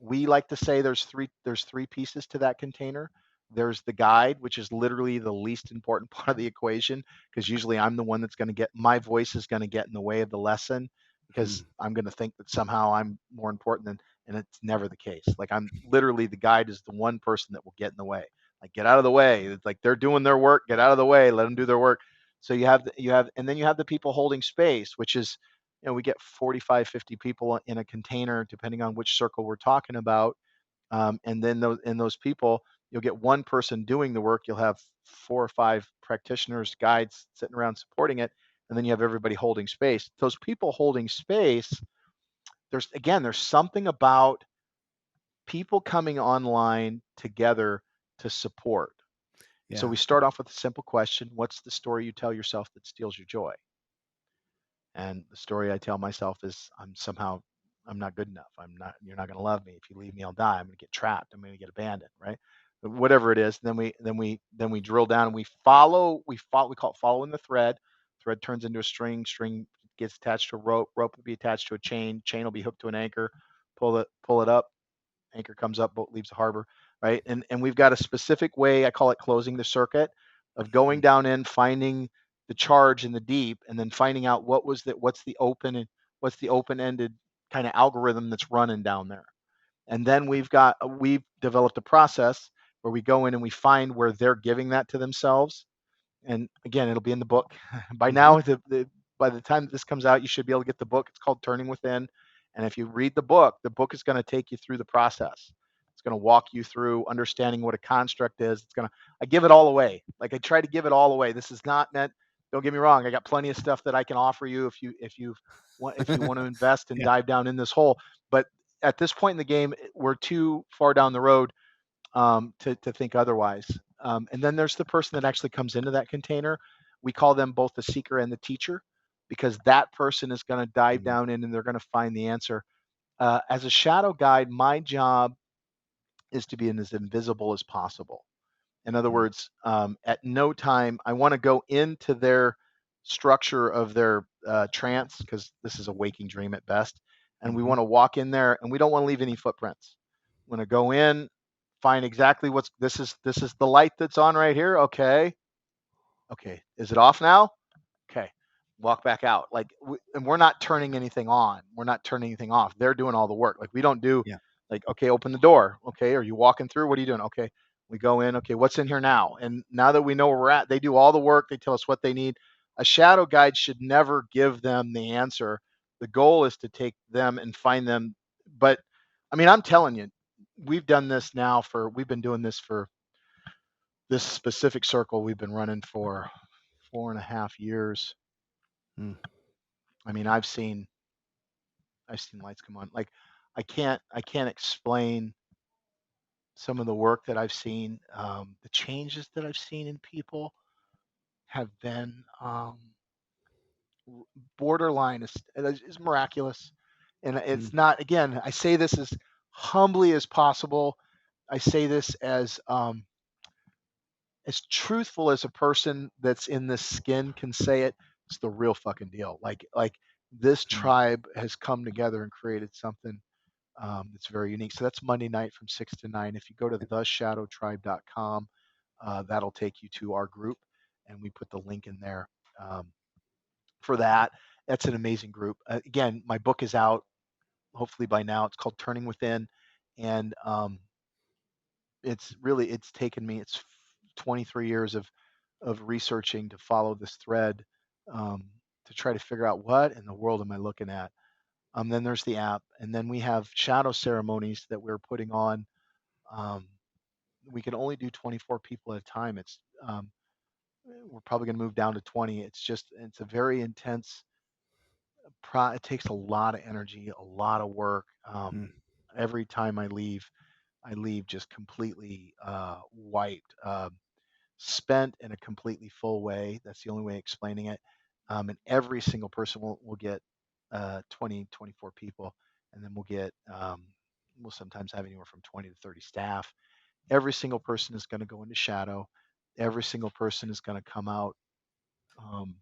We like to say there's three pieces to that container. There's the guide, which is literally the least important part of the equation, because usually I'm the one that's going to get my voice is going to get in the way of the lesson, because Mm. I'm going to think that somehow I'm more important than, and it's never the case. Like, I'm literally, the guide is the one person that will get in the way. Like, get out of the way. It's like they're doing their work. Get out of the way. Let them do their work. So and then you have the people holding space, which is, we get 45, 50 people in a container, depending on which circle we're talking about. And then those people, you'll get one person doing the work. You'll have 4 or 5 practitioners, guides sitting around supporting it. And then you have everybody holding space. Those people holding space, there's something about people coming online together to support. So Yeah. we start off with a simple question. What's the story you tell yourself that steals your joy? And the story I tell myself is, I'm not good enough. You're not going to love me. If you leave me, I'll die. I'm going to get trapped. I'm going to get abandoned, right? But whatever it is, then we drill down, and we call it following the thread. Thread turns into a string gets attached to a rope will be attached to a chain will be hooked to an anchor. Pull it up, anchor comes up, boat leaves the harbor, right? And we've got a specific way, I call it closing the circuit, of going Mm. down in, finding the charge in the deep, and then finding out what's the open-ended kind of algorithm that's running down there. And then we've developed a process where we go in and we find where they're giving that to themselves. And again, it'll be in the book. By Mhm. now, by the time this comes out, you should be able to get the book. It's called Turning Within. And if you read the book is going to take you through the process. It's going to walk you through understanding what a construct is. I give it all away. Like, I try to give it all away. This is not meant, don't get me wrong. I got plenty of stuff that I can offer you if you want to invest and Yeah. dive down in this hole. But at this point in the game, we're too far down the road to think otherwise. And then there's the person that actually comes into that container. We call them both the seeker and the teacher, because that person is going to dive Mm. down in and they're going to find the answer. As a shadow guide, my job is to be as invisible as possible. In other Mm. words, at no time, I want to go into their structure of their trance, because this is a waking dream at best. And we Mhm. want to walk in there, and we don't want to leave any footprints. We want to go in, find exactly this is the light that's on right here. Okay. Okay. Is it off now? Okay. Walk back out. Like, and we're not turning anything on. We're not turning anything off. They're doing all the work. Like, we don't do, Yeah. like, okay, open the door. Okay. Are you walking through? What are you doing? Okay. We go in. Okay. What's in here now? And now that we know where we're at, they do all the work. They tell us what they need. A shadow guide should never give them the answer. The goal is to take them and find them. But I mean, I'm telling you, we've been doing this for this specific circle. We've been running for 4.5 years. Mm. I mean, I've seen lights come on. Like, I can't explain some of the work that I've seen, the changes that I've seen in people. have been borderline is miraculous. And Mm, it's not, again, I say this as humbly as possible. I say this as truthful as a person that's in this skin can say it. It's the real fucking deal. Like this mm, tribe has come together and created something that's very unique. So that's Monday night from 6 to 9. If you go to theshadowtribe.com, that'll take you to our group, and we put the link in there for that. That's an amazing group. Again, my book is out hopefully by now. It's called Turning Within, and it's taken me, it's 23 years of researching to follow this thread, um, to try to figure out what in the world am I looking at. Then there's the app, and then we have shadow ceremonies that we're putting on. Um, we can only do 24 people at a time. We're probably going to move down to 20. It's a very intense. It takes a lot of energy, a lot of work. mm, Every time I leave just completely wiped. Spent in a completely full way. That's the only way of explaining it. And every single person will get 20, 24 people, and then we'll sometimes have anywhere from 20 to 30 staff. Every single person is going to go into shadow. Every single person is going to come out um,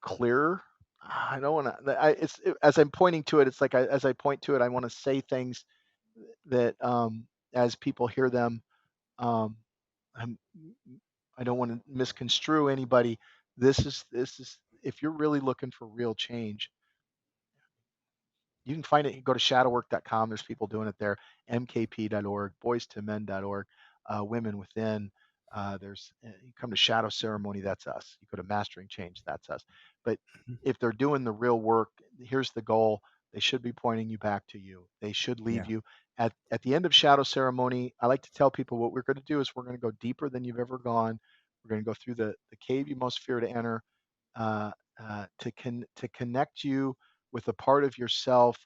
clearer. I don't want to. As I'm pointing to it, it's like as I point to it, I want to say things that as people hear them, um, I'm, I don't want to misconstrue anybody. This is if you're really looking for real change, you can find it. You go to shadowwork.com. There's people doing it there. mkp.org, boys2men.org, women within. You come to shadow ceremony, that's us. You go to mastering change, that's us. But mm. if they're doing the real work, here's the goal. They should be pointing you back to you. They should leave Yeah. you at the end of shadow ceremony. I like to tell people what we're going to do is we're going to go deeper than you've ever gone. We're going to go through the cave you most fear to enter, uh, to connect you with a part of yourself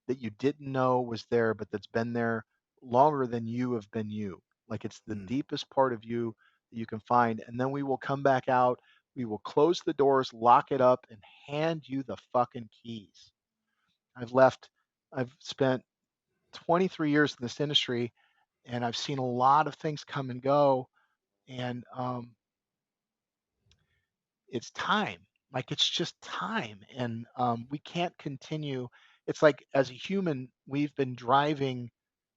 that you didn't know was there, but that's been there longer than you have been you. Like it's the Mm, deepest part of you that you can find. And then we will come back out. We will close the doors, lock it up, and hand you the fucking keys. I've left, I've spent 23 years in this industry, and I've seen a lot of things come and go. And it's time. Like it's just time, and we can't continue. It's like as a human,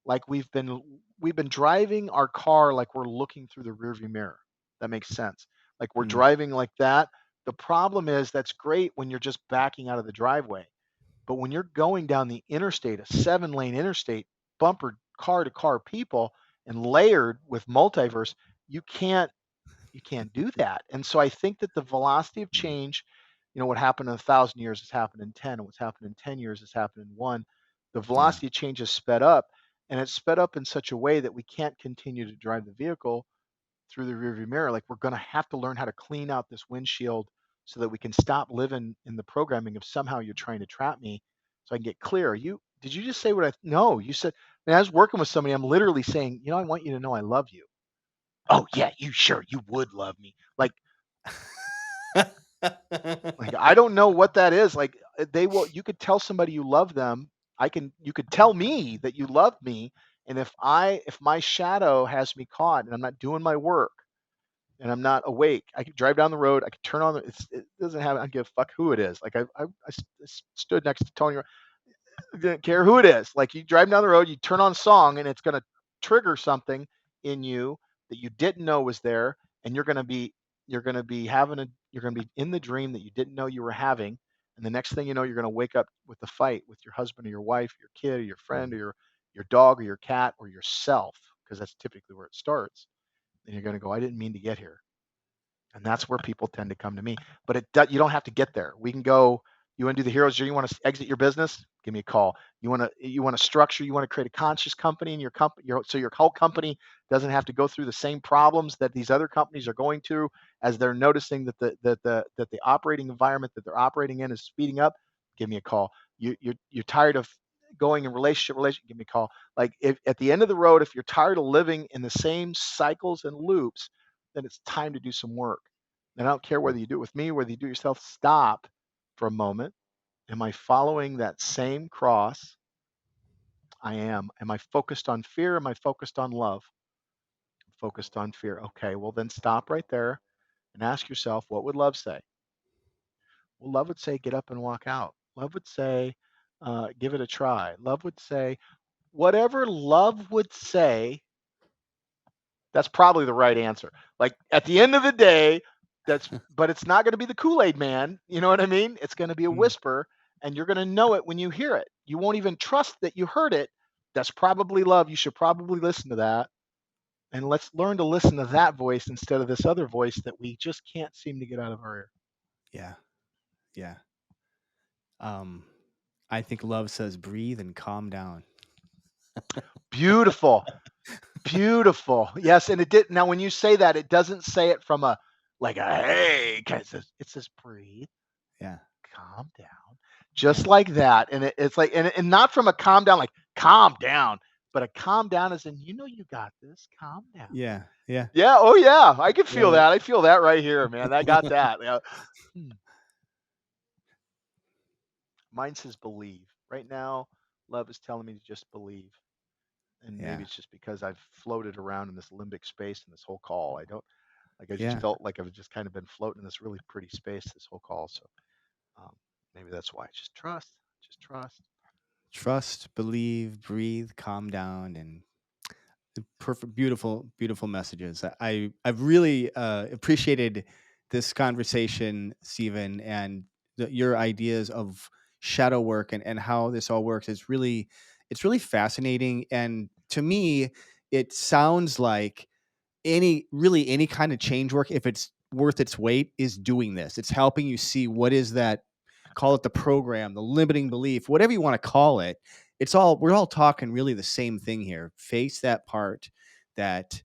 like we've been driving our car like we're looking through the rearview mirror. That makes sense. Like we're mm, driving like that. The problem is that's great when you're just backing out of the driveway, but when you're going down the interstate, a 7-lane interstate, bumper car to car people, and layered with multiverse, you can't you can't do that. And so I think that the velocity of change, what happened in 1,000 years has happened in 10, and what's happened in 10 years has happened in one. The yeah. velocity of change is sped up, and it's sped up in such a way that we can't continue to drive the vehicle through the rearview mirror. Like we're going to have to learn how to clean out this windshield so that we can stop living in the programming of somehow you're trying to trap me, so I can get clear. Did you just say what I? No, you said. Man, I was working with somebody. I'm literally saying, I want you to know I love you. Oh yeah, you would love me. Like I don't know what that is. Like you could tell somebody you love them. You could tell me that you love me. And if my shadow has me caught and I'm not doing my work and I'm not awake, I could drive down the road. I could turn on it doesn't have, I don't give a fuck who it is. Like stood next to Tony. Didn't care who it is. Like you drive down the road, you turn on a song, and it's going to trigger something in you that you didn't know was there, and you're going to be in the dream that you didn't know you were having, and the next thing you know, you're going to wake up with a fight with your husband or your wife, or your kid, or your friend, or your dog, or your cat, or yourself, because that's typically where it starts. And you're going to go, I didn't mean to get here. And that's where people tend to come to me. But you don't have to get there. We can go. You want to do the hero's journey? You want to exit your business? Give me a call. You want to structure. You want to create a conscious company in your company, so your whole company doesn't have to go through the same problems that these other companies are going through as they're noticing that the operating environment that they're operating in is speeding up. Give me a call. You're tired of going in relationship. Give me a call. Like if at the end of the road, if you're tired of living in the same cycles and loops, then it's time to do some work. And I don't care whether you do it with me, whether you do it yourself, stop for a moment. Am I following that same cross? I am. Am I focused on fear? Am I focused on love? Focused on fear. Okay, well, then stop right there and ask yourself, what would love say? Well, love would say, get up and walk out. Love would say, give it a try. Love would say, whatever love would say, that's probably the right answer. Like at the end of the day, but it's not going to be the Kool-Aid man. You know what I mean? It's going to be a Mm, whisper, and you're going to know it when you hear it. You won't even trust that you heard it. That's probably love. You should probably listen to that. And let's learn to listen to that voice instead of this other voice that we just can't seem to get out of our ear. yeah, yeah. Um, I think love says breathe and calm down. Beautiful. Beautiful. Yes, and it did. Now, when you say that, it doesn't say it from a like a hey kind of says. It says breathe, Yeah, calm down, yeah, just like that. And it's like, and not from a calm down, like calm down, but a calm down as in you got this. Calm down. yeah, yeah, Yeah. Oh yeah. I can feel yeah, that. I feel that right here, man. I got that. Yeah. Hmm. Mine says believe. Right now, love is telling me to just believe. And maybe yeah, it's just because I've floated around in this limbic space in this whole call. I don't like I just yeah. felt like I've just kind of been floating in this really pretty space this whole call. So um, maybe that's why. Just trust. Just trust. Trust, believe, breathe, calm down, and perfect, beautiful, beautiful messages. I've really appreciated this conversation, Stephen, and your ideas of shadow work and how this all works. It's really fascinating, and to me, it sounds like any kind of change work, if it's worth its weight, is doing this. It's helping you see what is that, call it the program, the limiting belief, whatever you want to call it. We're all talking really the same thing here. Face that part that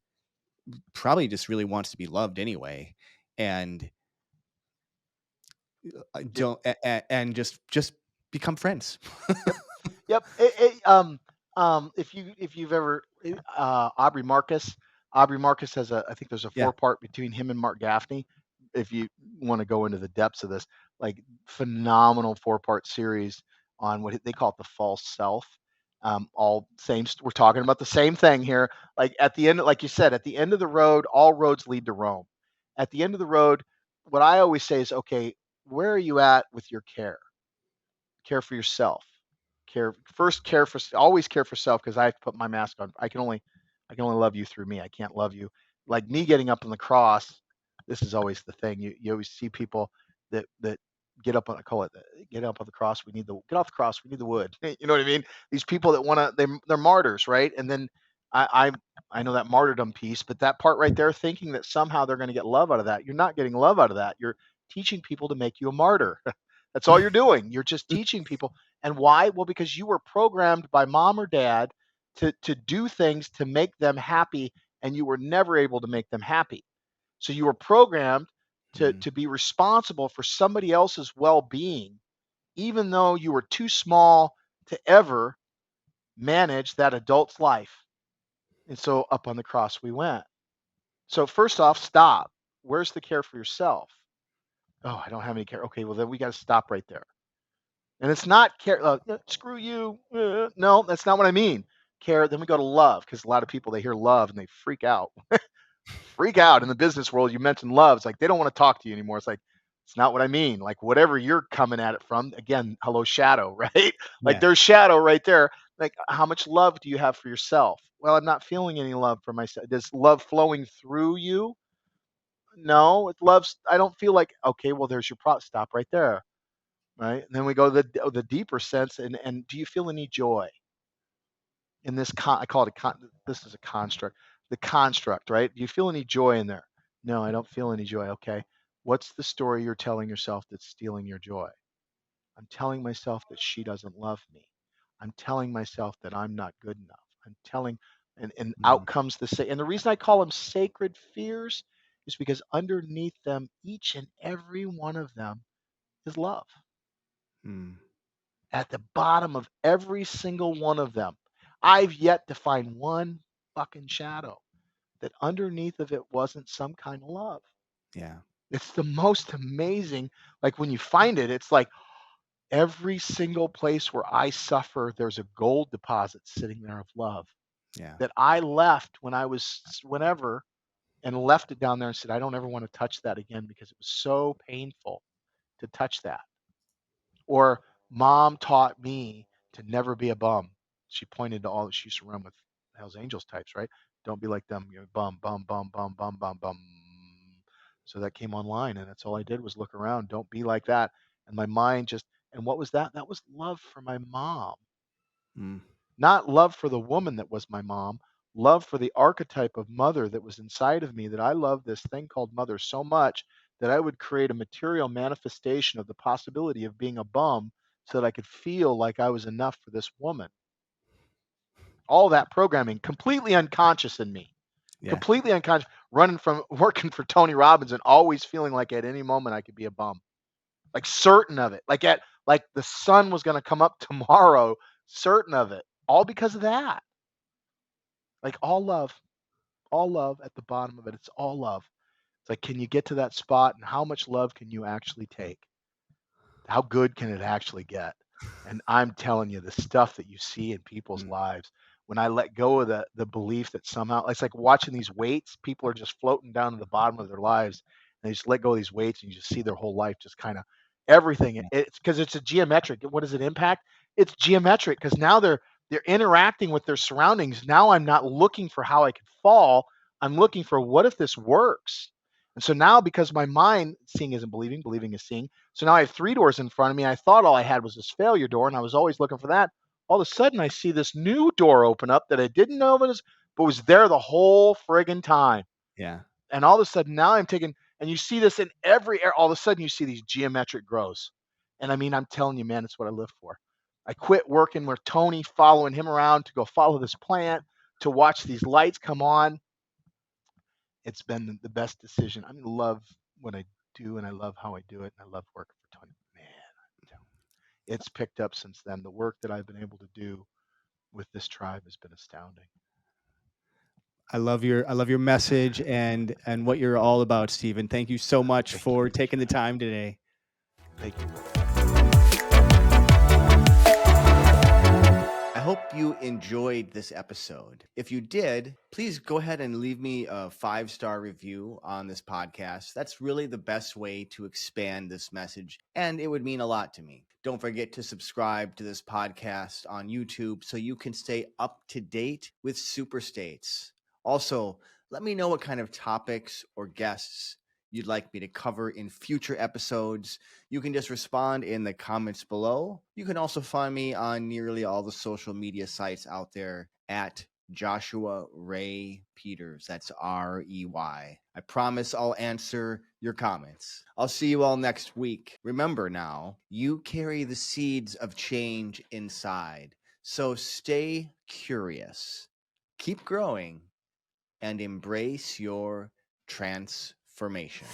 probably just really wants to be loved anyway, and Yep. don't and just become friends. Yep. Yep. If you've ever Aubrey Marcus has a I think there's a Yeah, four part between him and Mark Gaffney. If you want to go into the depths of this, like phenomenal four-part series on what they call it the false self. All same. We're talking about the same thing here. Like at the end, like you said, at the end of the road, all roads lead to Rome. At the end of the road, what I always say is, okay, where are you at with your care? Care for yourself. Care for always care for self because I have to put my mask on. I can only love you through me. I can't love you like me getting up on the cross. This is always the thing. You always see people that get up on I call it get up on the cross. We need the get off the cross. We need the wood. You know what I mean? These people that want to they're martyrs, right? And then I I know that martyrdom piece, but that part right there, thinking that somehow they're going to get love out of that. You're not getting love out of that. You're teaching people to make you a martyr. That's all you're doing. You're just teaching people. And why? Well, because you were programmed by mom or dad to do things to make them happy, and you were never able to make them happy. So you were programmed mm, to be responsible for somebody else's well-being, even though you were too small to ever manage that adult's life. And so up on the cross we went. So first off, stop. Where's the care for yourself? Oh, I don't have any care. Okay, well then we got to stop right there. And it's not care. Screw you. No, that's not what I mean. Care. Then we go to love because a lot of people they hear love and they freak out. Freak out in the business world. You mentioned love. It's like they don't want to talk to you anymore. It's like it's not what I mean. Like whatever you're coming at it from. Again, hello shadow, right? Like yeah, there's shadow right there. Like how much love do you have for yourself? Well, I'm not feeling any love for myself. Does love flowing through you? No, it loves. I don't feel like okay. Well, there's your prop. Stop right there. Right? And then we go to the deeper sense, and do you feel any joy in this I call it this is a construct. The construct, right? Do you feel any joy in there? No, I don't feel any joy. Okay. What's the story you're telling yourself that's stealing your joy? I'm telling myself that she doesn't love me. I'm telling myself that I'm not good enough. I'm telling and mm, out comes the and the reason I call them sacred fears is because underneath them, each and every one of them is love. mm, At the bottom of every single one of them. I've yet to find one fucking shadow that underneath of it wasn't some kind of love. yeah. It's the most amazing. Like when you find it, it's like every single place where I suffer, there's a gold deposit sitting there of love Yeah. that I left when I was whenever and left it down there and said, I don't ever want to touch that again because it was so painful to touch that. Or mom taught me to never be a bum. She pointed to all that she used to run with Hell's Angels types, right? Don't be like them. You're bum, bum, bum, bum, bum, bum, bum. So that came online, and that's all I did was look around. Don't be like that. And my mind just, and what was that? That was love for my mom, Mm. not love for the woman that was my mom, love for the archetype of mother that was inside of me. That I love this thing called mother so much that I would create a material manifestation of the possibility of being a bum so that I could feel like I was enough for this woman. All that programming completely unconscious in me, Yeah. completely unconscious, running from working for Tony Robbins and always feeling like at any moment I could be a bum, like certain of it, like the sun was going to come up tomorrow, certain of it, all because of that. Like all love at the bottom of it. It's all love. It's like, can you get to that spot, and how much love can you actually take? How good can it actually get? And I'm telling you, the stuff that you see in people's Mm. lives, when I let go of the belief that somehow it's like watching these weights, people are just floating down to the bottom of their lives, and they just let go of these weights, and you just see their whole life just kind of everything. Yeah. It's because it's a geometric. What does it impact? It's geometric because now they're interacting with their surroundings. Now I'm not looking for how I could fall. I'm looking for what if this works. And so now, because my mind, seeing isn't believing, believing is seeing. So now I have 3 doors in front of me. I thought all I had was this failure door, and I was always looking for that. All of a sudden, I see this new door open up that I didn't know was, but was there the whole friggin' time. Yeah. And all of a sudden, now I'm taking, and you see this in every, all of a sudden, you see these geometric grows. And I mean, I'm telling you, man, it's what I live for. I quit working with Tony, following him around to go follow this plant, to watch these lights come on. It's been the best decision. I love what I do, and I love how I do it, and I love working for Tony. Man, I'm telling you, it's picked up since then. The work that I've been able to do with this tribe has been astounding. I love your message and what you're all about, Steven. Thank you so much Thank for you. taking the time today. Thank you. I hope you enjoyed this episode. If you did, please go ahead and leave me a 5-star review on this podcast. That's really the best way to expand this message, and it would mean a lot to me. Don't forget to subscribe to this podcast on YouTube so you can stay up to date with Super States. Also, let me know what kind of topics or guests you'd like me to cover in future episodes. You can just respond in the comments below. You can also find me on nearly all the social media sites out there at Joshua Ray Peters. That's REY. I promise I'll answer your comments. I'll see you all next week. Remember now, you carry the seeds of change inside. So stay curious, keep growing, and embrace your transformation.